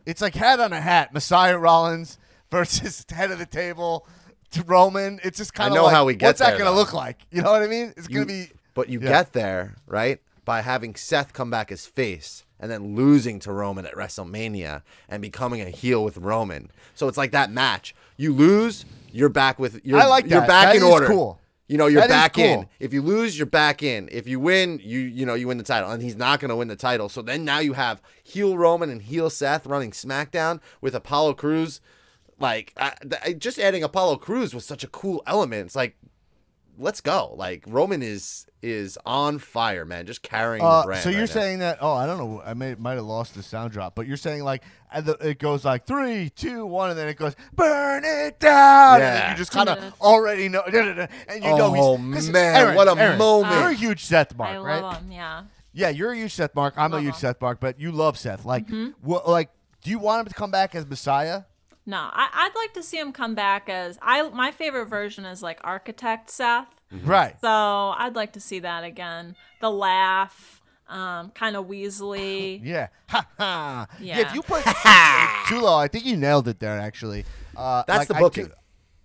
It's like hat on a hat. Messiah Rollins versus head of the table, to Roman. It's just kind of know like, how we get what's that there, going to though. look like? You know what I mean? It's going to be. But you get there, right, by having Seth come back as face and then losing to Roman at WrestleMania and becoming a heel with Roman. So it's like that match. You lose, you're back with I like that. You're back That in is order. cool. You know, you're That is back cool. in. If you lose, you're back in. If you win, you win the title. And he's not going to win the title. So then now you have heel Roman and heel Seth running SmackDown with Apollo Crews. Like, just adding Apollo Crews was such a cool element. It's like, let's go. Like, Roman is on fire, man. Just carrying the brand. So you're right now. saying that? Oh, I don't know. I might have lost the sound drop, but you're saying like it goes like 3, 2, 1, and then it goes burn it down. Yeah. And then you just kind of already know, and you know Oh, he's. 'cause man, Aaron, what a Aaron, moment. You're a huge Seth mark, I right? love him. Yeah. Yeah, you're a huge Seth mark. I'm a huge him. Seth mark, but you love Seth. Like, like, do you want him to come back as Messiah? No, I'd like to see him come back as my favorite version is like Architect Seth. Right. So I'd like to see that again. The laugh, kind of Weasley. Yeah. Ha ha. Yeah. If you put too low, I think you nailed it there. Actually, That's like, the booking.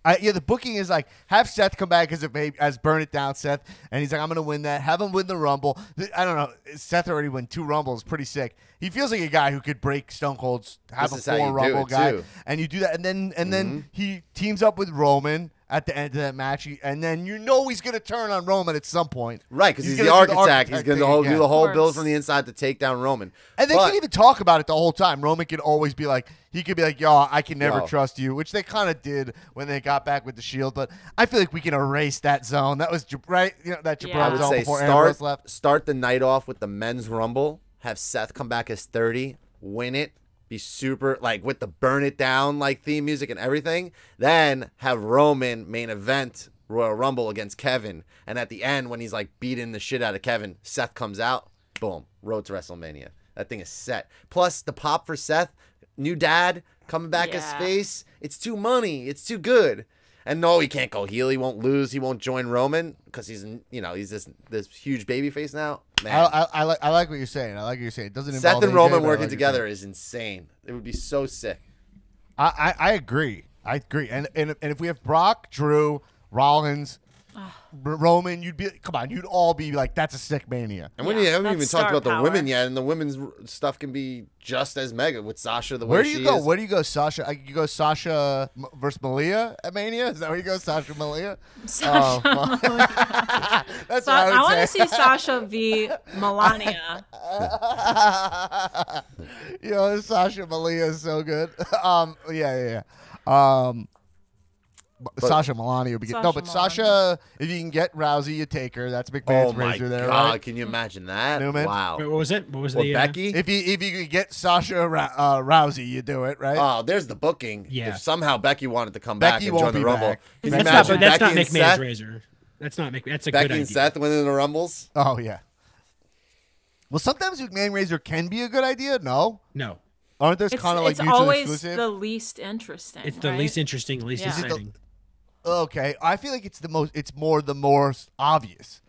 The booking is like have Seth come back as Burn It Down Seth, and he's like, I'm gonna win that. Have him win the Rumble. I don't know. Seth already won 2 Rumbles, pretty sick. He feels like a guy who could break Stone Cold's have This a is how 4 you do Rumble it, guy, too. and you do that, and then he teams up with Roman at the end of that match, and then you know he's gonna turn on Roman at some point, Right, because he's the gonna do architect. He's going to thing do again. the whole Of build course. from the inside to take down Roman. And they But- can even talk about it the whole time. Roman could always be like, he could be like, yo, I can never Yo. trust you, which they kind of did when they got back with the Shield. But I feel like we can erase that zone. That was, right? You know, that Yeah. Jabron I would zone say before Ambrose start left. start the night off with the men's rumble. Have Seth come back as 30, win it, be super like with the burn it down like theme music and everything. Then have Roman main event Royal Rumble against Kevin, and at the end when he's like beating the shit out of Kevin, Seth comes out. Boom, road to WrestleMania. That thing is set. Plus the pop for Seth, new dad coming back as Yeah. face. It's too money. It's too good. And no, he can't go heel. He won't lose. He won't join Roman because he's this huge baby face now. Man, I like what you're saying. I like what you're saying. It doesn't Seth involve and AJ, Roman but I working like what you're together saying. is insane. It would be so sick. I agree. I agree. And if we have Brock, Drew, Rollins, Roman, you'd all be like, that's a sick Mania. And we Yeah, haven't that's even star talked about the power. women yet, and the women's stuff can be just as mega with Sasha the way Where do she you go? is. Where do you go, Sasha? You go Sasha versus Malia at Mania? Is that where you go, Sasha Malia? Sasha. That's So what I I want would to say. see Sasha v. Melania. Sasha Malia is so good. Yeah. Sasha Melania would be good. No, but Sasha Sasha, if you can get Rousey, you take her. That's Oh McMahon's my razor there, god! right? Can you imagine that? Newman? Wow. Wait, what was it? What was Or the Becky? If you could get Sasha Rousey, you do it, right? Oh, there's the booking. Yeah. If somehow Becky wanted to come back Becky and won't join the be Rumble, back. can you That's not, imagine but that's Becky not and McMahon's Seth? razor. That's not That's a Becky good idea. and Seth winning the Rumbles. Oh yeah. Well, sometimes McMahon razor can be a good idea. No, No, aren't those kind of like It's mutually always exclusive? the least interesting. it's the right? least interesting, least Yeah. Is it the- exciting. Okay, I feel like it's the more obvious.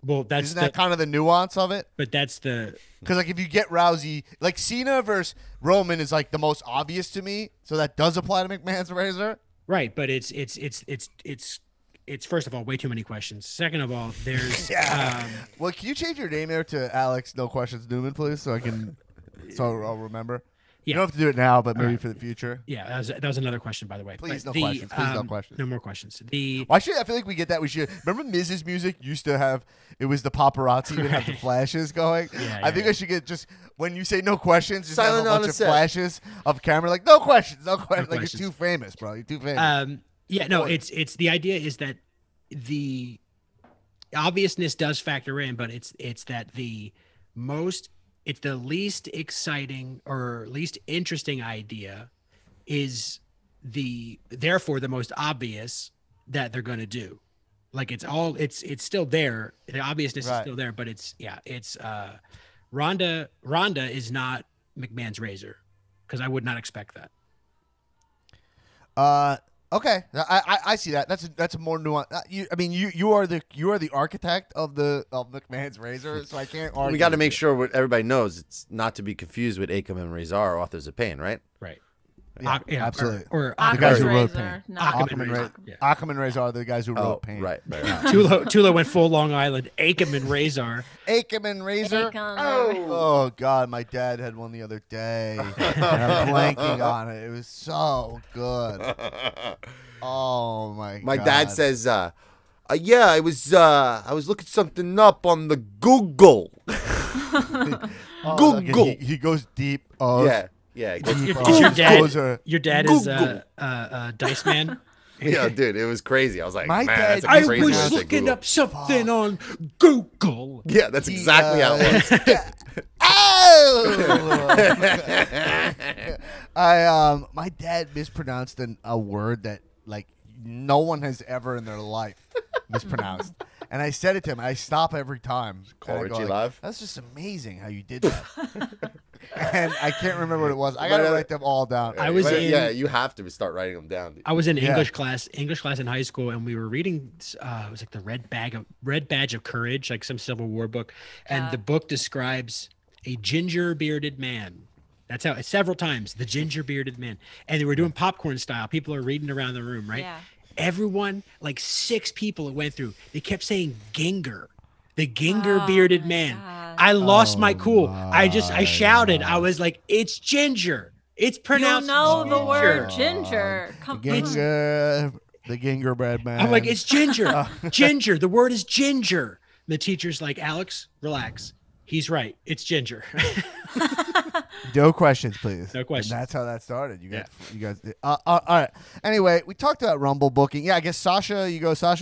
Well, that's Isn't that kind of the nuance of it? but that's the Because like if you get Rousey, like Cena versus Roman is like the most obvious to me, so that does apply to McMahon's razor. right. But it's first of all way too many questions. Second of all, there's Well, can you change your name there to Alex No Questions Newman, please, so I'll remember. You Yeah. don't have to do it now, but maybe right. for the future. yeah. That was another question, by the way. Please, But no questions. Please, no questions. No more questions. Why should I feel like we get that? We should remember Miz's music used to have it was the paparazzi would have the flashes going. I think I should get just when you say no questions, just Silent have a on bunch the of set. flashes of camera like no questions, no questions. Like questions. you're too famous, bro. You're too famous. Yeah, no, it's the idea is that the obviousness does factor in, but it's the least exciting or least interesting idea is therefore the most obvious that they're going to do. Like it's still there. The obviousness is still there, but it's Ronda is not McMahon's razor because I would not expect that. Okay, I see that. That's a more nuance. You are the architect of McMahon's razor, so I can't argue. We got to with make you. sure what everybody knows it's not to be confused with Akam and Razor, authors of pain, right? Right. Absolutely. Or the guys who wrote Razor, Pain. no. Ackerman Razor are the guys who wrote Pain. Right. Tula went full Long Island. Ackerman Razor. Ackerman Razor. Ackerman. Oh God, my dad had one the other day. And I'm blanking on it. It was so good. Oh my God. My dad says, I was looking something up on the Google. Google. He goes deep. Yeah. Your dad is Dice Man. Yeah, dude, it was crazy. I was like, My man, dad- that's a I crazy was answer, looking Google. up something on Google. Yeah, that's exactly how it was. My dad mispronounced a word that like no one has ever in their life mispronounced. And I said it to him. I stop every time. Corrigy Live? That's just amazing how you did that. And I can't remember what it was. I got to write them all down. You have to start writing them down. Dude. I was in English class in high school, and we were reading. It was like the Red Badge of Courage, like some Civil War book, and the book describes a ginger bearded man. That's how several times the ginger bearded man, and they were doing popcorn style. People are reading around the room, right? Yeah. Everyone, like 6 people it went through, they kept saying Ginger, the Ginger bearded man. God. I lost my cool. I shouted. I was like, it's Ginger. It's pronounced You know ginger. the word ginger. The gingerbread man. I'm like, it's Ginger. Ginger. The word is ginger. The teacher's like, Alex, relax. He's right. It's Ginger. No questions, please. No questions. And that's how that started. You guys did. All right. Anyway, we talked about Rumble booking. Yeah, I guess Sasha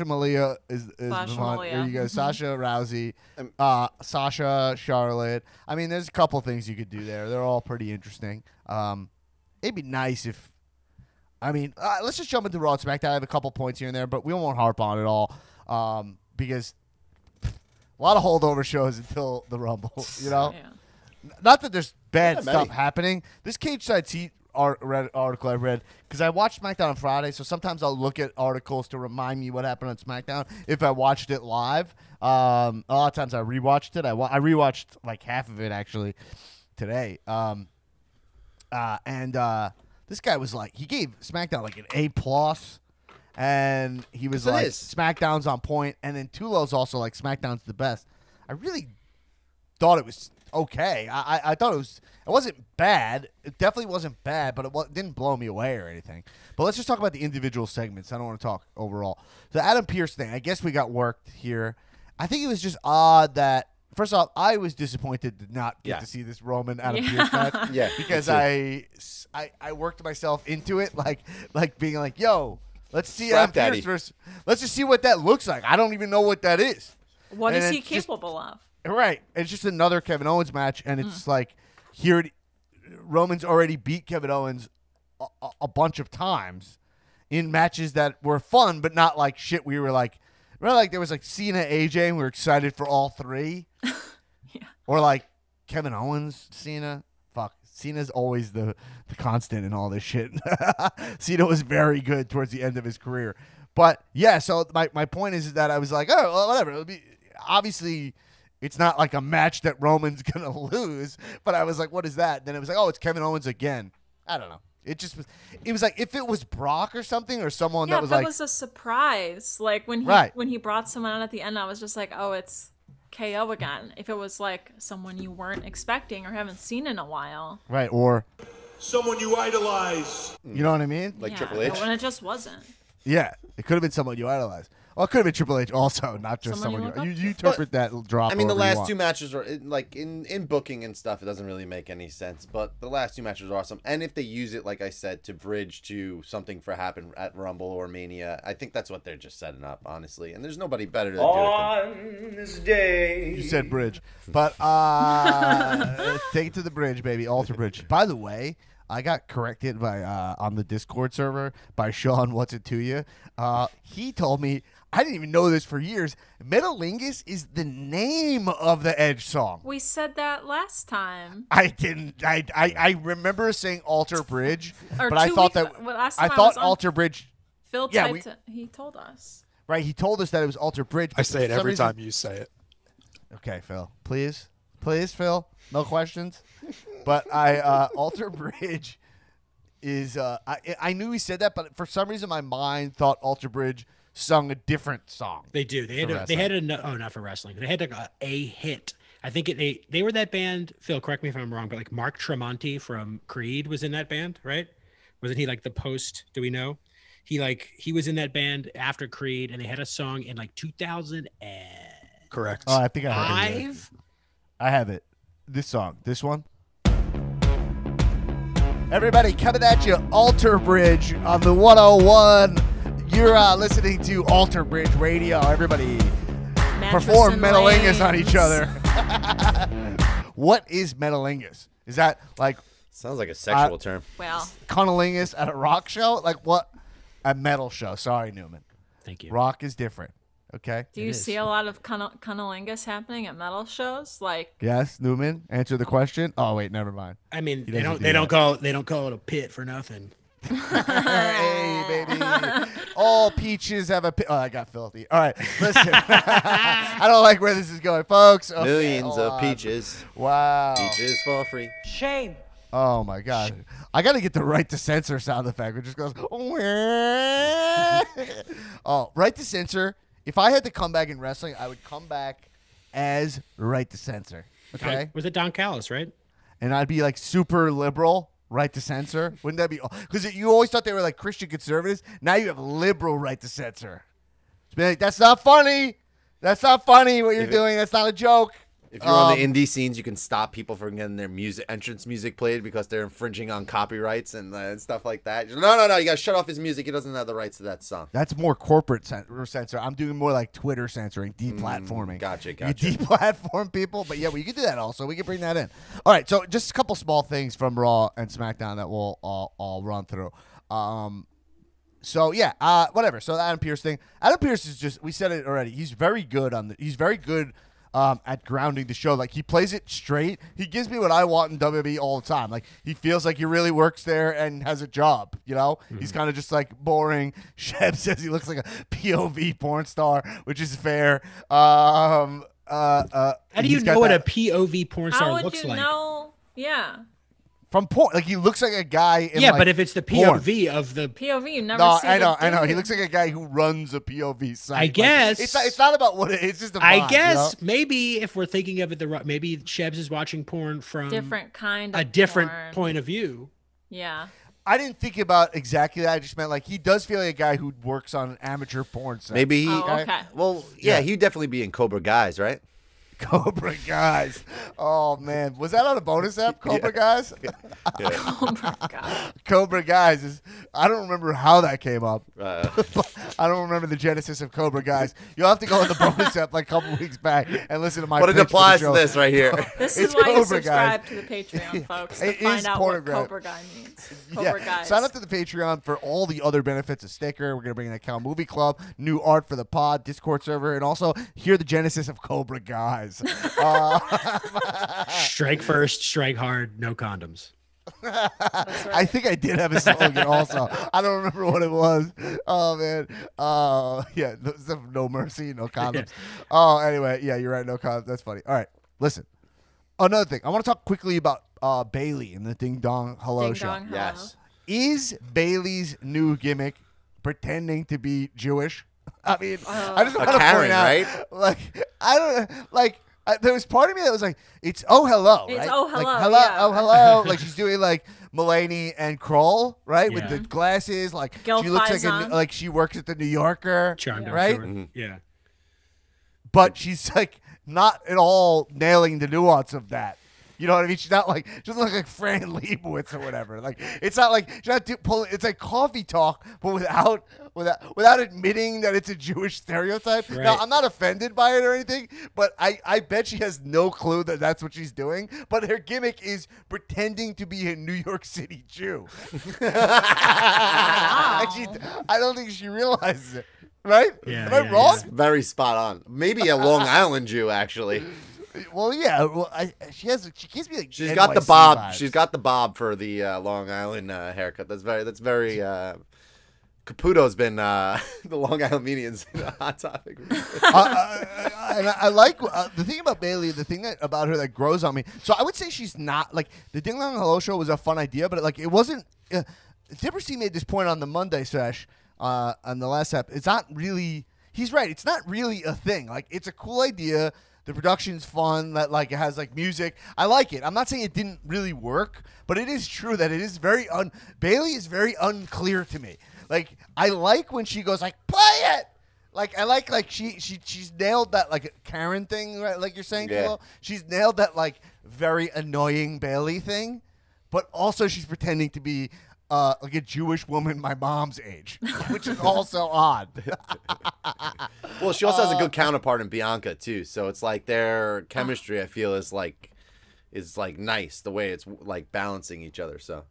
Malia is the one. Malia. Or you go Sasha Rousey, Sasha Charlotte. I mean, there's a couple things you could do there. They're all pretty interesting. It'd be nice if. I mean, let's just jump into Raw and SmackDown. I have a couple points here and there, but we won't harp on it all because a lot of holdover shows until the Rumble. You know. Yeah. Not that there's bad stuff happening. This Cage Side Seat article I read, because I watched SmackDown on Friday, so sometimes I'll look at articles to remind me what happened on SmackDown if I watched it live. A lot of times I rewatched it. I rewatched like half of it actually today. This guy was like, he gave SmackDown like an A+, and he was like, SmackDown's on point, and then Tulo's also like, SmackDown's the best. I really thought it was okay. I thought it wasn't bad. It definitely wasn't bad, but it didn't blow me away or anything. But let's just talk about the individual segments. I don't want to talk overall. The Adam Pearce thing, I guess we got worked here. I think it was just odd that, first off, I was disappointed to not get to see this Roman Adam Pearce match. Yeah, because I worked myself into it, like being like, yo, let's see Adam Pearce versus, let's just see what that looks like. I don't even know what that is. What is he capable of? Right. It's just another Kevin Owens match, and it's like Roman's already beat Kevin Owens a bunch of times in matches that were fun, but not like shit. We were like, remember, like there was like Cena, AJ, and we were excited for all three. Yeah. Or like Kevin Owens, Cena. Fuck, Cena's always the constant in all this shit. Cena was very good towards the end of his career. But yeah, so my point is that I was like, oh, well, whatever. It'll be obviously. It's not like a match that Roman's going to lose, but I was like, what is that? Then it was like, oh, it's Kevin Owens again. I don't know. It was like if it was Brock or something or someone that was like. Yeah, that was a surprise. Like when he brought someone out at the end, I was just like, oh, it's KO again. If it was like someone you weren't expecting or haven't seen in a while. Right, or. Someone you idolize. You know what I mean? Like Triple H? When it just wasn't. Yeah, it could have been someone you idolize. Well, it could have been Triple H also, not just someone you interpret that drop. I mean, the last 2 matches are like in booking and stuff. It doesn't really make any sense, but the last 2 matches are awesome. And if they use it, like I said, to bridge to something for happen at Rumble or Mania, I think that's what they're just setting up, honestly. And there's nobody better to do it on this day. You said bridge, but take it to the bridge, baby. Alter bridge. By the way, I got corrected by on the Discord server by Sean. What's it to you? He told me. I didn't even know this for years. Metalingus is the name of the Edge song. We said that last time. I didn't. I remember saying Alter Bridge, or but I thought Alter Bridge. Phil he told us. Right, he told us that it was Alter Bridge. I say it every time you say it. Okay, Phil. Please, Phil. No questions. But Alter Bridge is I knew he said that, but for some reason my mind thought Alter Bridge sung a different song. They do. They had not for wrestling. They had like a hit. I think they were that band. Phil, correct me if I'm wrong, but like Mark Tremonti from Creed was in that band, right? Wasn't he like the post? Do we know? He was in that band after Creed, and they had a song in like 2000. Correct. Oh, I think I have it. I have it. This song. This one. Everybody coming at you, Alter Bridge on the 101. You're listening to Alter Bridge Radio. Everybody perform Metalingus on each other. What is Metalingus? Is that like... Sounds like a sexual term. Well. Cunnilingus at a rock show? Like what? A metal show. Sorry, Newman. Thank you. Rock is different. Okay? Do you see a lot of cunnilingus happening at metal shows? Like, yes, Newman. Answer the question. Oh wait, never mind. I mean, they don't call it a pit for nothing. Hey, baby. All peaches have a pit. Oh, I got filthy. All right, listen. I don't like where this is going, folks. Okay, Millions of peaches. Wow. Peaches for free. Shame. Oh my God! I got to get the right to censor sound effect, which just goes. Oh, right to censor. If I had to come back in wrestling, I would come back as right to censor. Okay. Was it Don Callis, right? And I'd be like super liberal, right to censor. Wouldn't that be? Because you always thought they were like Christian conservatives. Now you have liberal right to censor. It's be like, that's not funny. That's not funny what you're doing. That's not a joke. If you're on the indie scenes, you can stop people from getting their entrance music played because they're infringing on copyrights and stuff like that. No, you got to shut off his music. He doesn't have the rights to that song. That's more corporate censor. I'm doing more like Twitter censoring, deplatforming. Gotcha. You deplatform people, but yeah, well, you can do that also. We can bring that in. All right, so just a couple small things from Raw and SmackDown that we'll all run through. So yeah, whatever. So the Adam Pearce thing. Adam Pearce is just, we said it already. He's very good he's very good at grounding the show. Like, he plays it straight. He gives me what I want in WWE all the time. Like, he feels like he really works there and has a job, you know? Mm-hmm. He's kind of just, like, boring. Sheb says he looks like a POV porn star, which is fair. How do you know what a POV porn star looks like? How would you know? Yeah. From porn, like, he looks like a guy in, yeah, like, but if it's the POV porn. Of the POV, you never see. No, I know. He looks like a guy who runs a POV site. I guess like, it's not about what it's just. I guess maybe if we're thinking of it, maybe Shebs is watching porn from different kind of a different porn. Point of view. Yeah. I didn't think about exactly that. I just meant like he does feel like a guy who works on an amateur porn site. Maybe. Okay. Well, yeah, he'd definitely be in Cobra Guys, right? Cobra Guys. Oh, man. Was that on a bonus app, Cobra Guys? Cobra Guys. Cobra Guys is. I don't remember how that came up. I don't remember the genesis of Cobra Guys. You'll have to go on the bonus app like a couple weeks back and listen to my But it applies to this right here. This is why you subscribe to the Patreon, folks, to find out what Cobra Guy means. Cobra Guys. Sign up to the Patreon for all the other benefits. A sticker. We're going to bring in a Cal Movie Club, new art for the pod, Discord server, and also hear the genesis of Cobra Guys. Strike first, strike hard, no condoms. Right. I think I did have a slogan also. I don't remember what it was. Oh, man. Yeah, no mercy, no condoms. Oh, anyway, yeah, you're right, no condoms. That's funny. All right, listen. Another thing. I want to talk quickly about Bayley and the Ding Dong Hello show. Dong, hello. Yes. Is Bayley's new gimmick pretending to be Jewish? I mean, I just want to point out, right? Like, I don't like. There was part of me that was like, "It's oh hello, It's right? oh hello, like, hello, yeah. oh hello." Like she's doing like Mulaney and Kroll, right, with the glasses. Like Gil she looks Faison. like she works at the New Yorker, right? Mm-hmm. Yeah. But she's like not at all nailing the nuance of that. You know what I mean? She's not like, she doesn't look like Fran Lebowitz or whatever. Like, it's not like, she's not pulling, it's like coffee talk, but without admitting that it's a Jewish stereotype. Right. Now, I'm not offended by it or anything, but I bet she has no clue that that's what she's doing. But her gimmick is pretending to be a New York City Jew. And I don't think she realizes it. Right? Yeah, Am I wrong? It's very spot on. Maybe a Long Island Jew, actually. Well, yeah. Well, she gives me like She's NYC got the bob. vibes. She's got the bob for the Long Island haircut. That's very. Caputo's been the Long Island medians hot topic. And I like the thing about Bayley. The thing about her that grows on me. So I would say she's not like the Ding Dong Hello show was a fun idea, but it wasn't. Dipper made this point on the Monday sesh on the last ep. It's not really. He's right. It's not really a thing. Like, it's a cool idea. The production's fun. That like it has like music. I like it. I'm not saying it didn't really work, but it is true that it is very Bailey is very unclear to me. Like, I like when she goes like, play it. Like, I like she's nailed that like Karen thing, right? Like you're saying, Kilo. She's nailed that like very annoying Bailey thing, but also she's pretending to be like a Jewish woman my mom's age, which is also odd. Well, she also has a good counterpart in Bianca too, so it's like their chemistry. I feel is like nice the way it's like balancing each other. So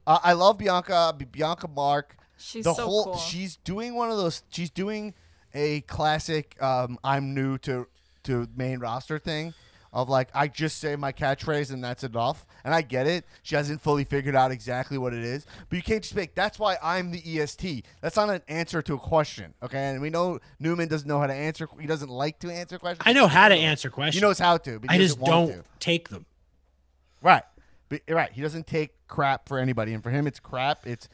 I love Bianca. Bianca Mark. She's so cool. She's doing one of those. She's doing a classic. I'm new to main roster thing. Of like, I just say my catchphrase and that's enough. And I get it. She hasn't fully figured out exactly what it is. But you can't just make, that's why I'm the EST. That's not an answer to a question. Okay? And we know Newman doesn't know how to answer. He doesn't like to answer questions. I know how to answer questions. He knows how to. But I just don't take them. Right. Right. He doesn't take crap for anybody. And for him, it's crap. It's,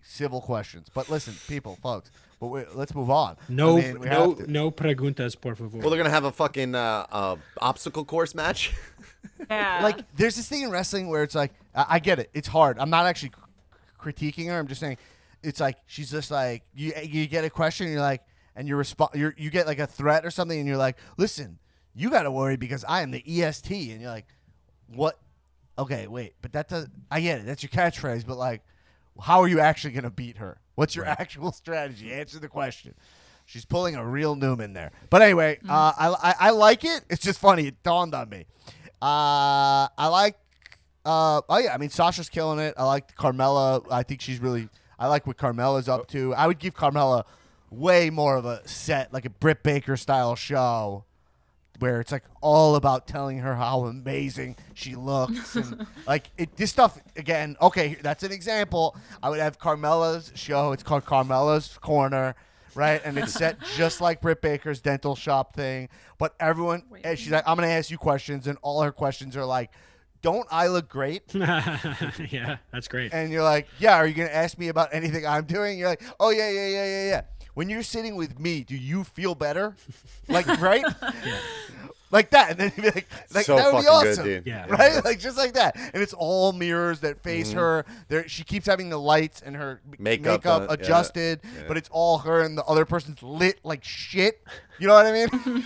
civil questions. But listen, people, folks. But let's move on. No preguntas, por favor. Well, they're gonna have a fucking obstacle course match. Yeah. Like, there's this thing in wrestling where it's like, I get it. It's hard. I'm not actually critiquing her. I'm just saying, it's like she's just like you get a question, and you're like, and you get like a threat or something, and you're like, listen, you got to worry because I am the EST, and you're like, what? Okay, wait, but that does. I get it. That's your catchphrase, but like, how are you actually gonna beat her? What's your actual strategy? Answer the question. She's pulling a real Newman there. But anyway, I like it. It's just funny. It dawned on me. I like. I mean, Sasha's killing it. I like Carmella. I think she's really. I like what Carmella's up to. I would give Carmella way more of a set, like a Britt Baker style show, where it's like all about telling her how amazing she looks, and like this stuff again. Okay, that's an example. I would have Carmella's show. It's called Carmella's Corner, right? And it's set just like Britt Baker's dental shop thing. But everyone, and she's like, I'm gonna ask you questions, and all her questions are like, "Don't I look great?" Yeah, that's great. And you're like, "Yeah, are you gonna ask me about anything I'm doing?" You're like, "Oh yeah. When you're sitting with me, do you feel better?" Like, right? Yeah. Like that. And then you'd be like so that would be fucking awesome. good, dude. Yeah. Right? Yeah. Like, just like that. And it's all mirrors that face her. She keeps having the lights and her makeup adjusted, but it's all her, and the other person's lit like shit. You know what I mean?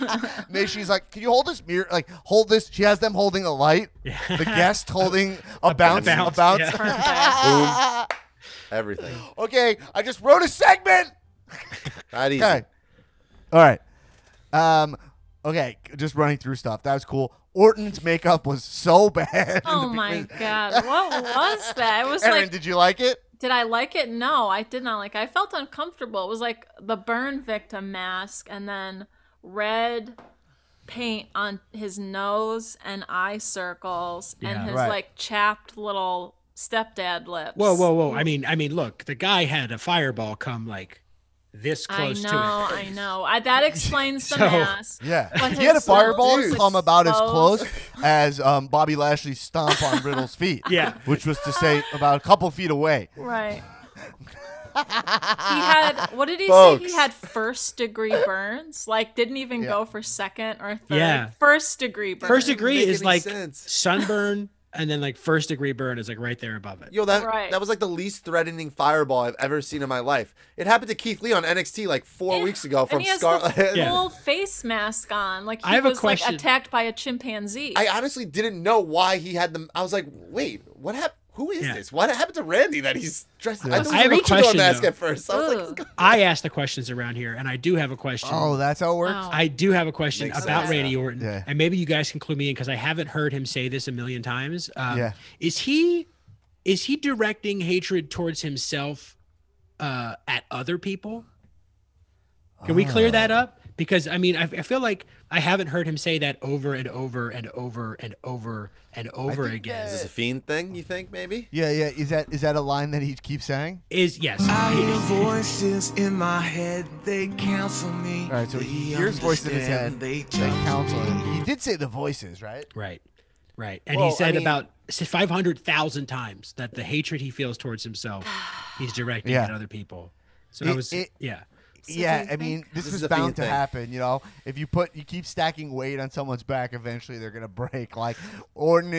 Then she's like, can you hold this mirror? Like, hold this. She has them holding a light. Yeah. The guest holding a bounce. Yeah. Boom. Everything. Okay, I just wrote a segment. Not easy. Okay. All right. Okay, just running through stuff. That was cool. Orton's makeup was so bad. Oh my god, what was that? It was Erin, like. did you like it? Did I like it? No, I did not like it. I felt uncomfortable. It was like the burn victim mask and then red paint on his nose and eye circles and his like chapped little stepdad lips. Whoa. I mean, look, the guy had a fireball come like this close to it. I know. That explains the mask. Yeah. But he had a fireball was come about as close as Bobby Lashley's stomp on Riddle's feet. Yeah. Which was to say about a couple feet away. Right. He had, what did he say? He had first degree burns. Like, didn't even go for second or third. Yeah. First degree burns. First degree is like sunburn. And then, like, first degree burn is, like, right there above it. Yo, that was, like, the least threatening fireball I've ever seen in my life. It happened to Keith Lee on NXT, like, 4 weeks ago from Scarlet. And he has the full face mask on. Like, he was, like, attacked by a chimpanzee. I honestly didn't know why he had them. I was like, wait, what happened? Who is this? What happened to Randy that he's dressed? I have a question, mask at first. I was like, I asked the questions around here, and I do have a question. Oh, that's how it works? Oh. I do have a question about Randy Orton, and maybe you guys can clue me in because I haven't heard him say this a million times. Is he directing hatred towards himself at other people? Can we clear that up? Because I mean, I feel like I haven't heard him say that over and over and over and over and over again. Is this a Fiend thing? You think maybe? Yeah. Is that a line that he keeps saying? Yes. I hear voices in my head. They counsel me. All right. So he hears voices in his head. They counsel him. He did say the voices, right? Right. Right. And he said about 500,000 times that the hatred he feels towards himself, he's directing at other people. So that was, Yeah, I mean, this is bound to happen, you know. If you keep stacking weight on someone's back, eventually they're gonna break. Like Orton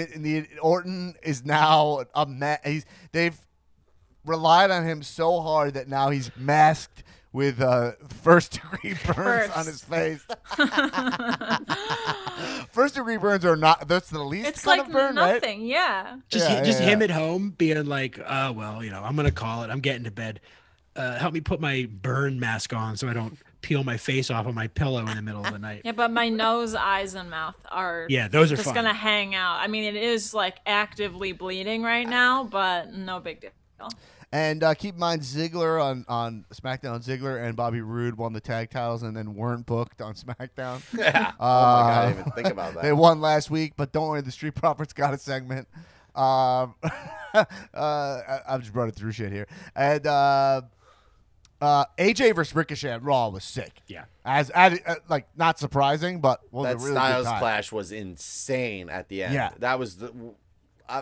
is now a they've relied on him so hard that now he's masked with first-degree burns on his face. First-degree burns are not. That's the least it's kind like of burn, nothing, right? Yeah. Just him at home being like, oh well, you know, I'm gonna call it. I'm getting to bed. Help me put my burn mask on so I don't peel my face off of my pillow in the middle of the night. Yeah, but my nose, eyes, and mouth are those are just fine. gonna hang out. I mean, it is like actively bleeding right now, but no big deal. And keep in mind, Ziggler on SmackDown, Ziggler and Bobby Roode won the tag titles and then weren't booked on SmackDown. Yeah. Oh my God, I didn't even think about that. They won last week, but don't worry, the Street Profits got a segment. I've just brought it through shit here. And AJ versus Ricochet at Raw was sick. Yeah. As like not surprising, but was that a really Styles good time. clash was insane at the end. Yeah. That was I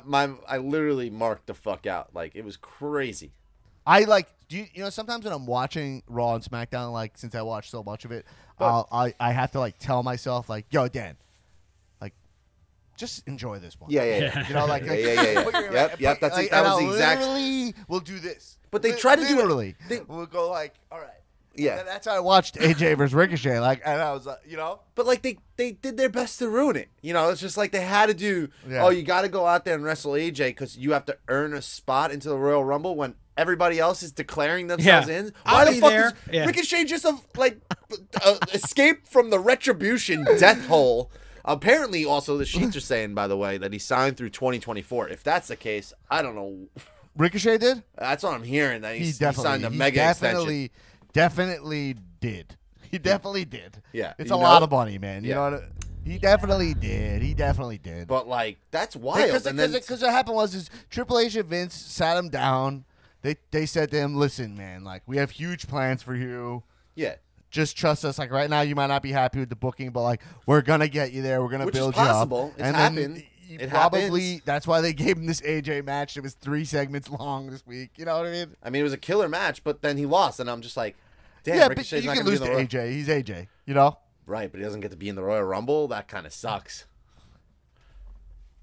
literally marked the fuck out. Like, it was crazy. I like you know sometimes when I'm watching Raw and SmackDown, like since I watch so much of it, I have to like tell myself like, yo, Dan, like just enjoy this one. Yeah. You know, like Yep. That was the exact. Literally, we'll do this. But they try to do literally. We'll go like, all right. Yeah. And that's how I watched AJ versus Ricochet. Like, and I was, you know. But like they did their best to ruin it. You know, it's just like they had to do. Yeah. Oh, you got to go out there and wrestle AJ because you have to earn a spot into the Royal Rumble when everybody else is declaring themselves in. Why the fuck is Ricochet just escape from the retribution death hole? Apparently, also the sheets are saying, by the way, that he signed through 2024. If that's the case, I don't know. Ricochet did? That's what I'm hearing. That he signed a mega extension. Definitely did. He definitely did. Yeah. It's a lot of money, man. You know what? He definitely did. He definitely did. But, like, that's wild. Because what happened was Triple H and Vince sat him down. They said to him, listen, man, like, we have huge plans for you. Yeah. Just trust us. Like, right now you might not be happy with the booking, but, like, we're going to get you there. We're going to build you up. Which is possible. It's happened. It probably happens. That's why they gave him this AJ match. It was 3 segments long this week. You know what I mean? I mean, it was a killer match, but then he lost, and I'm just like, damn, yeah, Ricochet's but you not can going lose to to AJ. He's AJ, you know? Right, but he doesn't get to be in the Royal Rumble? That kind of sucks.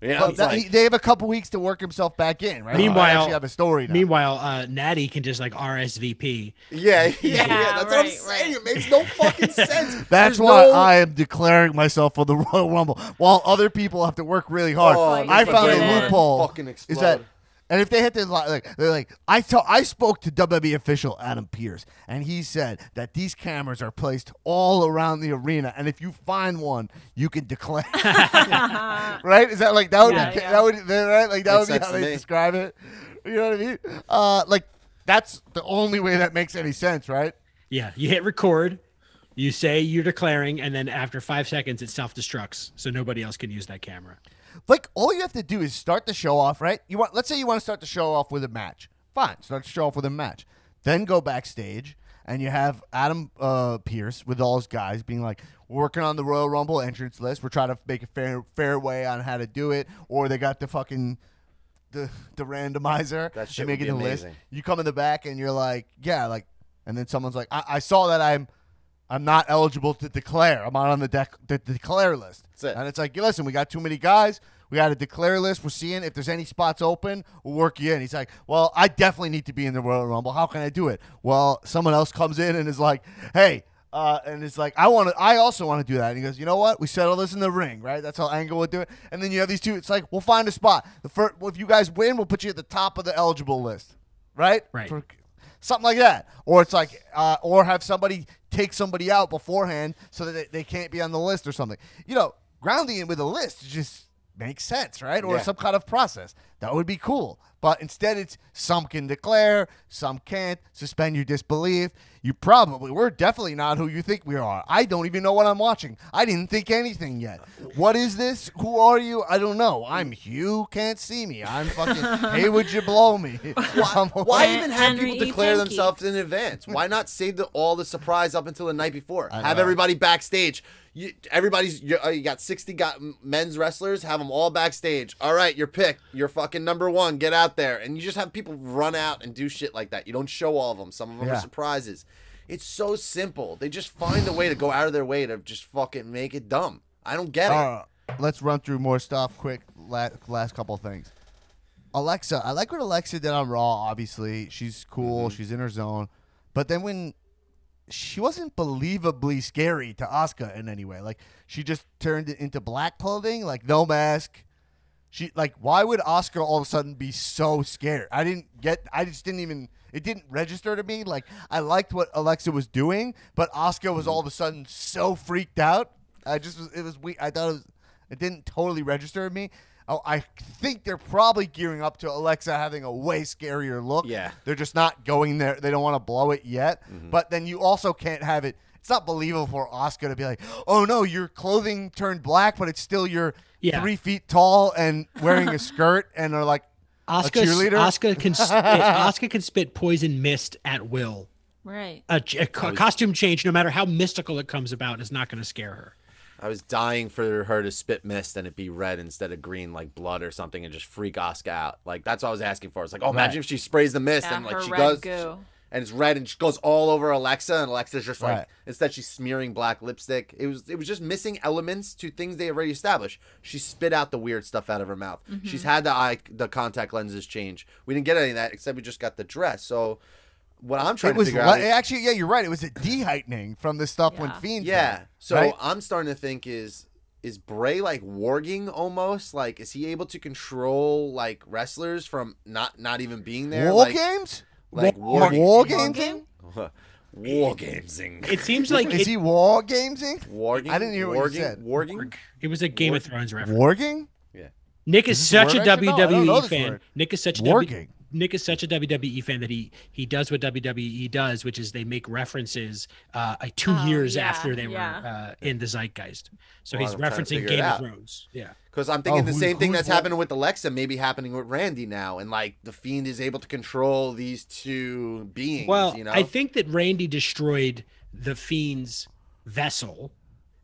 Yeah, they have a couple weeks to work himself back in, right? Meanwhile, I actually have a story now. Meanwhile, Natty can just like RSVP. Yeah, that's what I'm saying. It makes no fucking sense. That's why I am declaring myself for the Royal Rumble, while other people have to work really hard. I found a loophole. Is that? And if they hit they're like, I spoke to WWE official Adam Pearce, and he said that these cameras are placed all around the arena, and if you find one, you can declare. Right? Is that like that would be right? Like that would be how they describe it. You know what I mean? Like that's the only way that makes any sense, right? Yeah, you hit record, you say you're declaring, and then after 5 seconds, it self-destructs, so nobody else can use that camera. Like, all you have to do is start the show off, right? Let's say you want to start the show off with a match. Fine, start the show off with a match. Then go backstage, and you have Adam Pearce with all his guys being like, we're working on the Royal Rumble entrance list. We're trying to make a fair way on how to do it. Or they got the fucking the randomizer. That shit make would it be the amazing. list. You come in the back, and you're like, yeah, like, and then someone's like, I saw that I'm not eligible to declare. I'm not on the declare list. That's it. And it's like, listen, we got too many guys. We got a declare list. We're seeing if there's any spots open, we'll work you in. He's like, well, I definitely need to be in the Royal Rumble. How can I do it? Well, someone else comes in and is like, hey, and it's like, I also want to do that. And he goes, you know what? We settle this in the ring, right? That's how Angle would do it. And then you have these two. It's like, we'll find a spot. If you guys win, we'll put you at the top of the eligible list, right? Right. Something like that. Or it's like, or have somebody take somebody out beforehand so that they can't be on the list or something. You know, grounding it with a list just makes sense, right? Or some kind of process. That would be cool. But instead, it's some can declare, some can't. Suspend your disbelief. We're definitely not who you think we are. I don't even know what I'm watching. I didn't think anything yet. What is this? Who are you? I don't know. I'm Hugh. Can't see me. I'm fucking. Hey, would you blow me? Why even have Henry people declare Pinky. themselves in advance? Why not save all the surprise up until the night before? Have everybody backstage. You got 60 men's wrestlers. Have them all backstage. All right, your pick. You're fucking number one. Get out there, and you just have people run out and do shit like that. You don't show all of them. Some of them are surprises. It's so simple. They just find a way to go out of their way to just fucking make it dumb. I don't get it. Let's run through more stuff quick. Last couple of things. Alexa, I like what Alexa did on Raw. Obviously, she's cool. She's in her zone. But then when she wasn't believably scary to Asuka in any way. Like, she just turned it into black clothing, like no mask. Why would Asuka all of a sudden be so scared? It didn't register to me. Like, I liked what Alexa was doing, but Asuka was all of a sudden so freaked out. It was weird. I thought it didn't totally register to me. Oh, I think they're probably gearing up to Alexa having a way scarier look. Yeah. They're just not going there. They don't want to blow it yet. But then you also can't have it. It's not believable for Asuka to be like, oh, no, your clothing turned black, but it's still 3 feet tall and wearing a skirt and are like a cheerleader. Asuka can spit poison mist at will. Right. A costume change, no matter how mystical it comes about, is not going to scare her. I was dying for her to spit mist and it be red instead of green, like blood or something, and just freak Asuka out. Like, that's what I was asking for. It's like, imagine if she sprays the mist and like she goes, and it's red and she goes all over Alexa, and Alexa's just like, instead she's smearing black lipstick. It was just missing elements to things they already established. She spit out the weird stuff out of her mouth. She's had the contact lenses change. We didn't get any of that except we just got the dress. So what I'm trying to figure out is, actually, yeah, you're right. It was a de-heightening from the stuff when Fiend. Yeah. So right? I'm starting to think is Bray like warging almost? Like, is he able to control like wrestlers from not even being there? War games? Like war gamesing? War gamesing. It seems like is he war gamesing? Warging? I didn't hear what you said. Warging? It was a Game of Thrones reference. Warging? Yeah. Nick is such a WWE fan. Word. Nick is such a WWE fan that he does what WWE does, which is they make references 2 years after they were in the zeitgeist. So he's referencing Game of Thrones. Yeah. Because I'm thinking the same thing that's happening with Alexa may be happening with Randy now, and like the Fiend is able to control these two beings. Well, you know? I think that Randy destroyed the Fiend's vessel,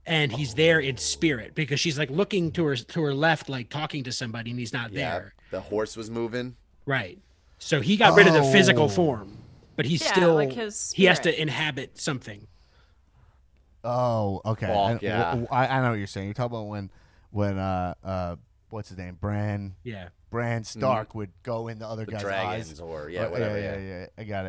and he's there in spirit because she's like looking to her left, like talking to somebody, and he's not there. The horse was moving. Right. So he got rid of the physical form, but he's still like his he has to inhabit something. Oh, okay. Walk, I know what you're saying. You're talking about when what's his name? Bran Stark would go in the other guy's dragons eyes. Or whatever. Yeah. I got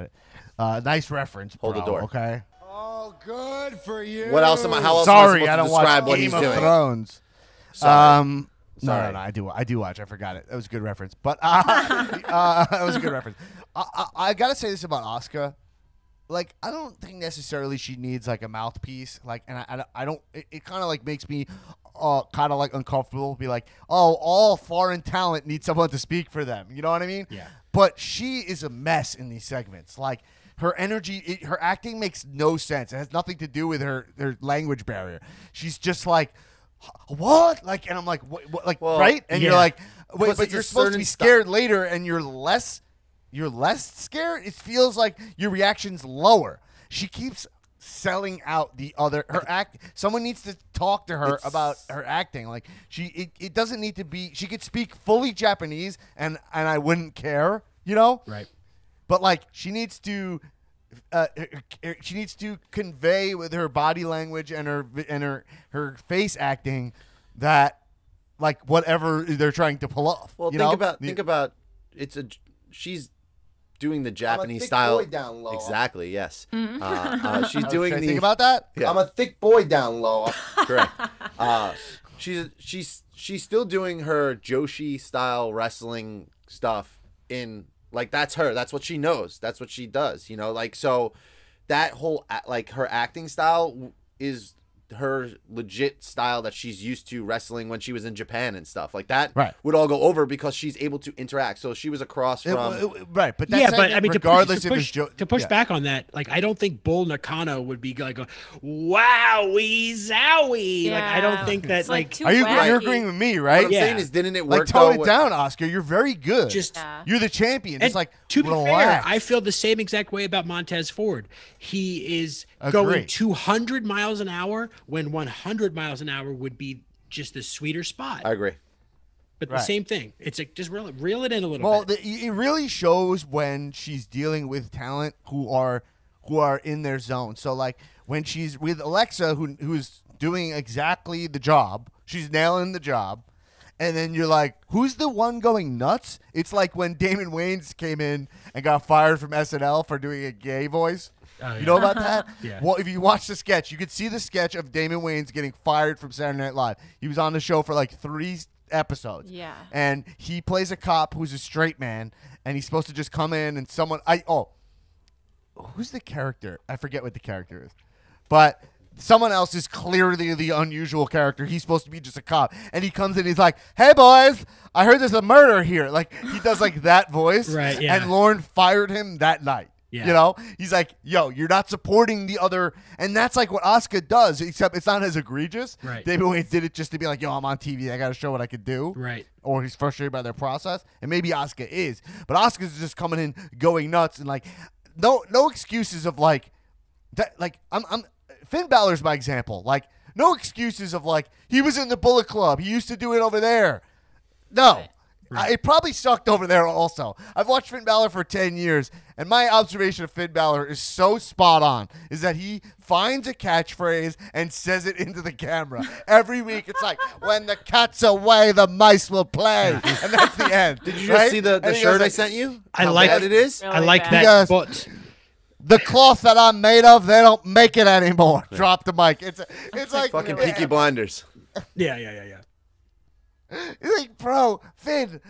it. Nice reference. Hold the door. Okay. Oh, good for you. What else am I? How else Sorry, am I I supposed to don't describe watch what Game he's of doing? Thrones. Sorry. No, I do watch. I forgot it. That was a good reference. But that was a good reference. I gotta say this about Asuka. Like, I don't think necessarily she needs like a mouthpiece. Like, and I don't. It kind of like makes me kind of like uncomfortable. Be like, oh, all foreign talent needs someone to speak for them. You know what I mean? Yeah. But she is a mess in these segments. Like, her energy, her acting makes no sense. It has nothing to do with her language barrier. She's just like, what? Like, and I'm like, what like, well, right? And you're like, wait, but you're supposed to be scared later, and you're less scared. It feels like your reaction's lower. She keeps selling out her act. Someone needs to talk to her about her acting. Like, it doesn't need to be. She could speak fully Japanese, and I wouldn't care. You know, right? But like, she needs to convey with her body language and her face acting that, like, whatever they're trying to pull off. Well, think about she's doing the Japanese style. Boy down low. Exactly. Yes. She's doing the. Think about that. Yeah. I'm a thick boy down low. Correct. She's still doing her Joshi style wrestling stuff in. Like, that's her. That's what she knows. That's what she does. You know, like, so that whole, like, her acting style is her legit style that she's used to wrestling when she was in Japan and stuff like that Right. would all go over because she's able to interact. So she was across from right, but that Yeah, but segment, I mean, regardless to if push, it's to push yeah. back on that, like I don't think Bull Nakano would be like, "Wowie zowie." Like I don't think that It's like too Are you wacky. you're agreeing with me, What right? I'm Yeah. saying is, didn't it Like work tone though? it down, Oscar. You're very good. just. You're the champion. Just And like to be fair, relax. I feel the same exact way about Montez Ford. He is Agree. going 200 miles an hour when 100 miles an hour would be just the sweeter spot. I agree. But the Right. same thing. It's like just reel it in a little Well, bit. it really shows when she's dealing with talent who are in their zone. So like when she's with Alexa, who's doing exactly the job, she's nailing the job, and then you're like, who's the one going nuts? It's like when Damon Wayans came in and got fired from SNL for doing a gay voice. Oh, You know about that? Yeah. Well, if you watch the sketch, you could see the sketch of Damon Wayans getting fired from Saturday Night Live. He was on the show for like 3 episodes. Yeah. And he plays a cop who's a straight man, and he's supposed to just come in and who's the character? I forget what the character is. But someone else is clearly the unusual character. He's supposed to be just a cop. And he comes in, he's like, "Hey boys, I heard there's a murder here." Like he does like that voice. Right, yeah. And Lauren fired him that night. Yeah. You know? He's like, "Yo, you're not supporting the other," and that's like what Asuka does, except it's not as egregious. Right. David Wayne did it just to be like, "Yo, I'm on TV, I gotta show what I could do." Right. Or he's frustrated by their process. And maybe Asuka is. But Asuka's just coming in going nuts and like no excuses of like that like I'm Finn Balor's my example. Like no excuses of like he was in the Bullet Club. He used to do it over there. No. It probably sucked over there also. I've watched Finn Balor for 10 years, and my observation of Finn Balor is so spot on, is that he finds a catchphrase and says it into the camera. Every week it's like, "When the cat's away, the mice will play." And that's the end. Did you just see the And he shirt goes I like, sent you? I How like bad it is. Really I like bad. that. Yes. But "The cloth that I'm made of, they don't make it anymore." Drop the mic. It's like Fucking Peaky Blinders. yeah. You're like, bro, Finn,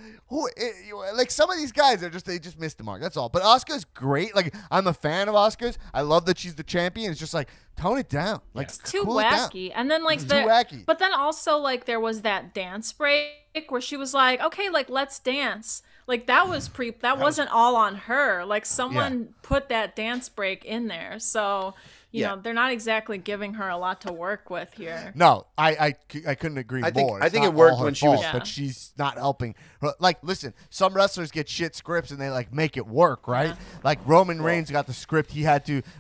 like some of these guys they just missed the mark. That's all. But Asuka's great. Like I'm a fan of Asuka's. I love that she's the champion. It's just like tone it down. Like It's too cool it down. wacky. And then like It's too wacky. But then also like there was that dance break where she was like, "Okay, like let's dance." Like that wasn't all on her. Like someone put that dance break in there. So, you know, they're not exactly giving her a lot to work with here. No, I couldn't agree more. I It's think not it worked all her when she was- fault, but she's not helping. Like, listen, some wrestlers get shit scripts and they like make it work, right? Yeah. Like Roman Reigns got the script.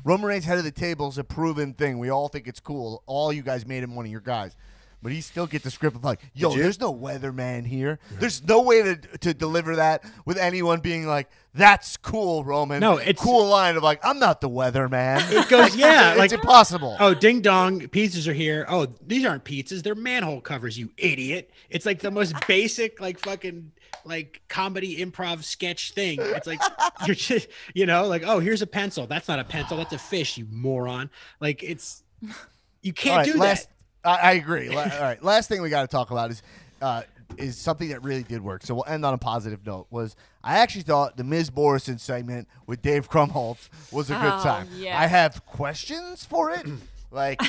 Roman Reigns head of the table is a proven thing. We all think it's cool. All you guys made him one of your guys. But he still get the script of like, "Yo, there's no weatherman here. There's no way to deliver that with anyone being like, 'That's cool, Roman.'" No, it's- cool line of like, "I'm not the weatherman." It goes, yeah, it's like impossible. Oh, ding dong, pizzas are here. Oh, these aren't pizzas, they're manhole covers, you idiot. It's like the most basic, like fucking like comedy improv sketch thing. It's like you're just like, "Oh, here's a pencil. That's not a pencil, that's a fish, you moron." Like you can't All right, do that. I agree. All right, last thing we got to talk about is something that really did work. So we'll end on a positive note. I actually thought the Miz Morrison segment with Dave Krumholtz was a good time. yeah. I have questions for it.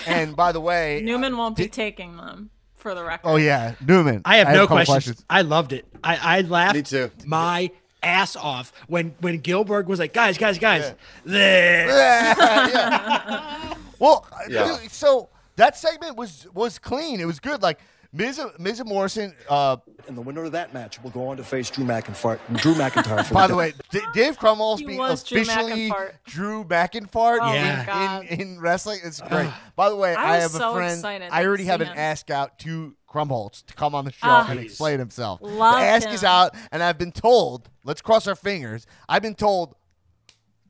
And by the way, Newman won't be taking them for the record. oh yeah, Newman. I have a no couple questions. I loved it. I laughed Me too. my ass off when Gilbert was like, guys. Well, Yeah. so that segment was clean. It was good. Like Miz and Morrison. And the winner of that match will go on to face Drew McIntyre. By the way, Dave Krumholtz He being was Drew officially McIntyre. Drew McIntyre Oh Yeah. my God. in wrestling. It's great. By the way, I I was have so a friend. excited I already to have see an him. ask out to Krumholtz to come on the show Ah. and explain himself. Love the ask him. is out, and I've been told. Let's cross our fingers. I've been told.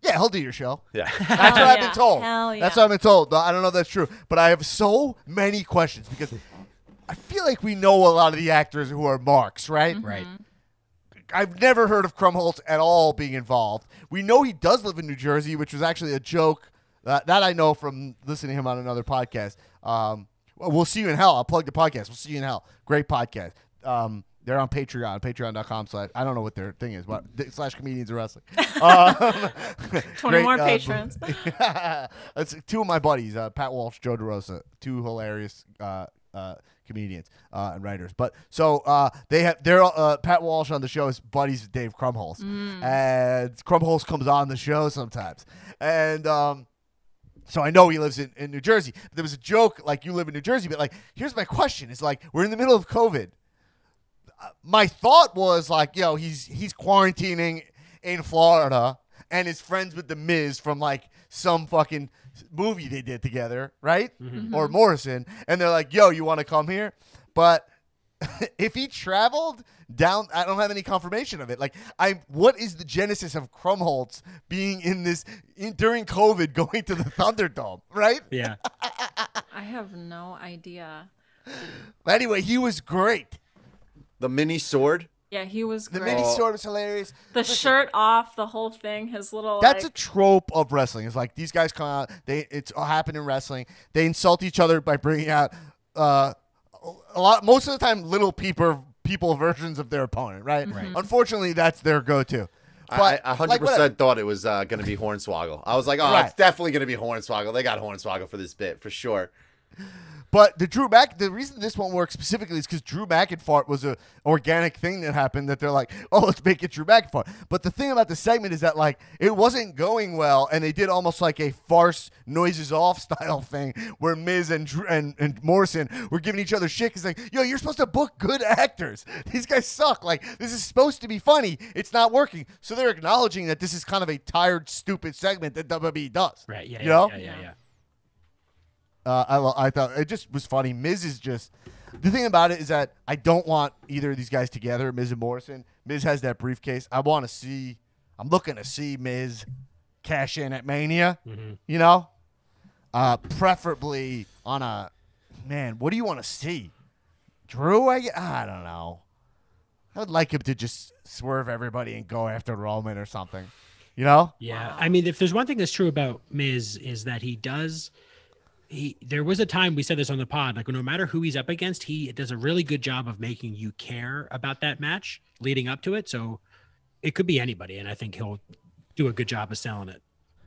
Yeah, he'll do your show. Yeah. That's what I've been yeah. told. Hell yeah. That's what I've been told. I don't know if that's true, but I have so many questions because I feel like we know a lot of the actors who are marks, right? Right. I've never heard of Krumholtz at all being involved. We know he does live in New Jersey, which was actually a joke that I know from listening to him on another podcast. We'll See You in Hell. I'll plug the podcast. We'll See You in Hell. Great podcast. They're on Patreon, patreon.com/ I don't know what their thing is, but / comedians of wrestling. 20 more patrons. That's two of my buddies, Pat Walsh, Joe DeRosa, two hilarious comedians and writers. But so they have Pat Walsh on the show is buddies with Dave Krumholz, and Krumholz comes on the show sometimes, and so I know he lives in New Jersey. But there was a joke like, you live in New Jersey, but like, here's my question: it's like, we're in the middle of COVID. My thought was like, he's quarantining in Florida and is friends with the Miz from like some fucking movie they did together, right? Or Morrison, and they're like, yo, you want to come here? But if he traveled down, I don't have any confirmation of it. Like, what is the genesis of Krumholtz being during COVID going to the Thunderdome, right? Yeah. I have no idea. Anyway, he was great. The mini sword. Yeah, he was great. The mini sword was hilarious. Shirt off, the whole thing, his little. That's a trope of wrestling. It's like these guys come out. It's all happened in wrestling. They insult each other by bringing out most of the time little people versions of their opponent. Right. Unfortunately, that's their go-to. But I 100% thought it was going to be Hornswoggle. I was like, it's definitely going to be Hornswoggle. They got Hornswoggle for this bit for sure. But the reason this one works specifically is because Drew McIntyre was an organic thing that happened that they're like, let's make it Drew McIntyre. But the thing about the segment is that like it wasn't going well, and they did almost like a farce noises off style thing where Miz and Morrison were giving each other shit. It's like, yo, you're supposed to book good actors. These guys suck. Like, this is supposed to be funny. It's not working. So they're acknowledging that this is kind of a tired, stupid segment that WWE does. Right. Yeah. Yeah. I thought it just was funny. Miz is just the thing about it is that I don't want either of these guys together, Miz and Morrison. Miz has that briefcase. I'm looking to see Miz cash in at Mania. Preferably on a what do you want to see? Drew? I don't know. I would like him to just swerve everybody and go after Roman or something. Yeah. I mean, if there's one thing that's true about Miz is that there was a time we said this on the pod, like no matter who he's up against, he does a really good job of making you care about that match leading up to it. So it could be anybody, and I think he'll do a good job of selling it.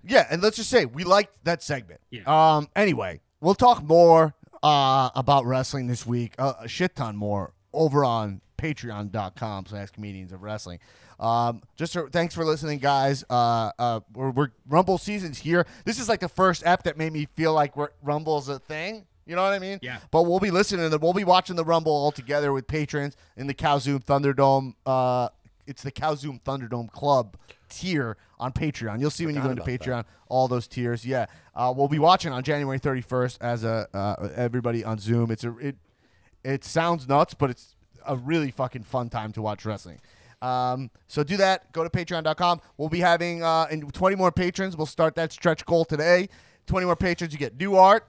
Yeah, and let's just say we liked that segment. Yeah. Anyway, we'll talk more about wrestling this week, a shit ton more over on patreon.com/comedians of wrestling. Thanks for listening, guys. We're Rumble season's here. This is like the first ep that made me feel like Rumble's a thing. You know what I mean? Yeah. But we'll be listening we'll be watching the Rumble all together with patrons in the Kowzoom Thunderdome. It's the Kowzoom Thunderdome Club tier on Patreon. You'll see when you go into Patreon all those tiers. Yeah. We'll be watching on January 31st as everybody on Zoom. It sounds nuts, but it's a really fucking fun time to watch wrestling. So do that. Go to patreon.com. We'll be having 20 more patrons. We'll start that stretch goal today. 20 more patrons. You get new art.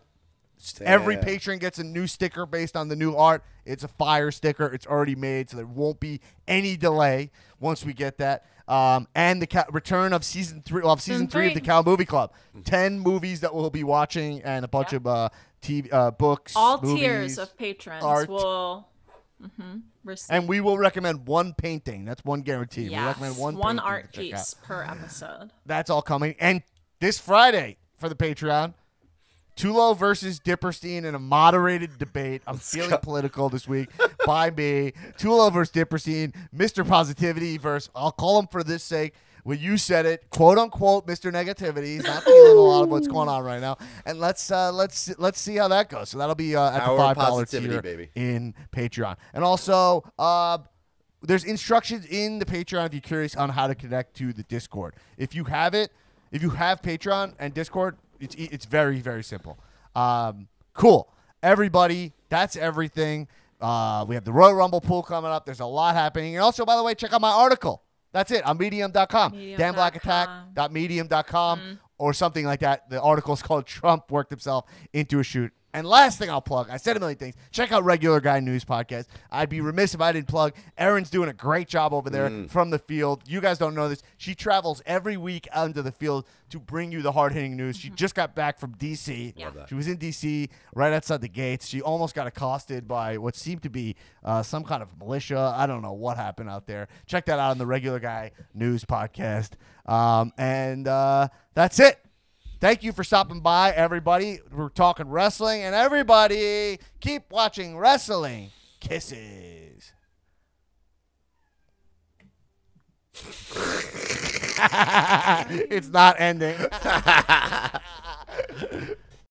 Every patron gets a new sticker based on the new art. It's a fire sticker. It's already made, so there won't be any delay once we get that. And the return of season 3. We'll have season 3 of the Cow Movie Club. 10 movies that we'll be watching and a bunch of TV, books, all movies, tiers of patrons art. will receive. And we will recommend one painting. That's one guarantee. Yes. We'll recommend one art piece per episode. That's all coming. And this Friday for the Patreon, Tulo versus Dipperstein in a moderated debate. I'm feeling political this week by me. Tulo versus Dipperstein, Mr. Positivity versus, I'll call him for this sake, well, you said it, quote unquote, Mr. Negativity. He's not feeling a lot of what's going on right now. And let's see how that goes. So that'll be at the $5 tier baby. In Patreon. And also, there's instructions in the Patreon if you're curious on how to connect to the Discord. If you have Patreon and Discord, it's very, very simple. Cool. Everybody, that's everything. We have the Royal Rumble pool coming up. There's a lot happening. And also, by the way, check out my article. That's it on Medium.com. DanBlackAttack.medium.com or something like that. The article is called Trump Worked Himself into a Shoot And last thing I'll plug, I said a million things. Check out Regular Guy News Podcast. I'd be remiss if I didn't plug. Erin's doing a great job over there from the field. You guys don't know this. She travels every week out into the field to bring you the hard-hitting news. She just got back from D.C. Yeah. She was in D.C. right outside the gates. She almost got accosted by what seemed to be some kind of militia. I don't know what happened out there. Check that out on the Regular Guy News Podcast. And that's it. Thank you for stopping by, everybody. We're talking wrestling, and everybody keep watching wrestling. Kisses. It's not ending.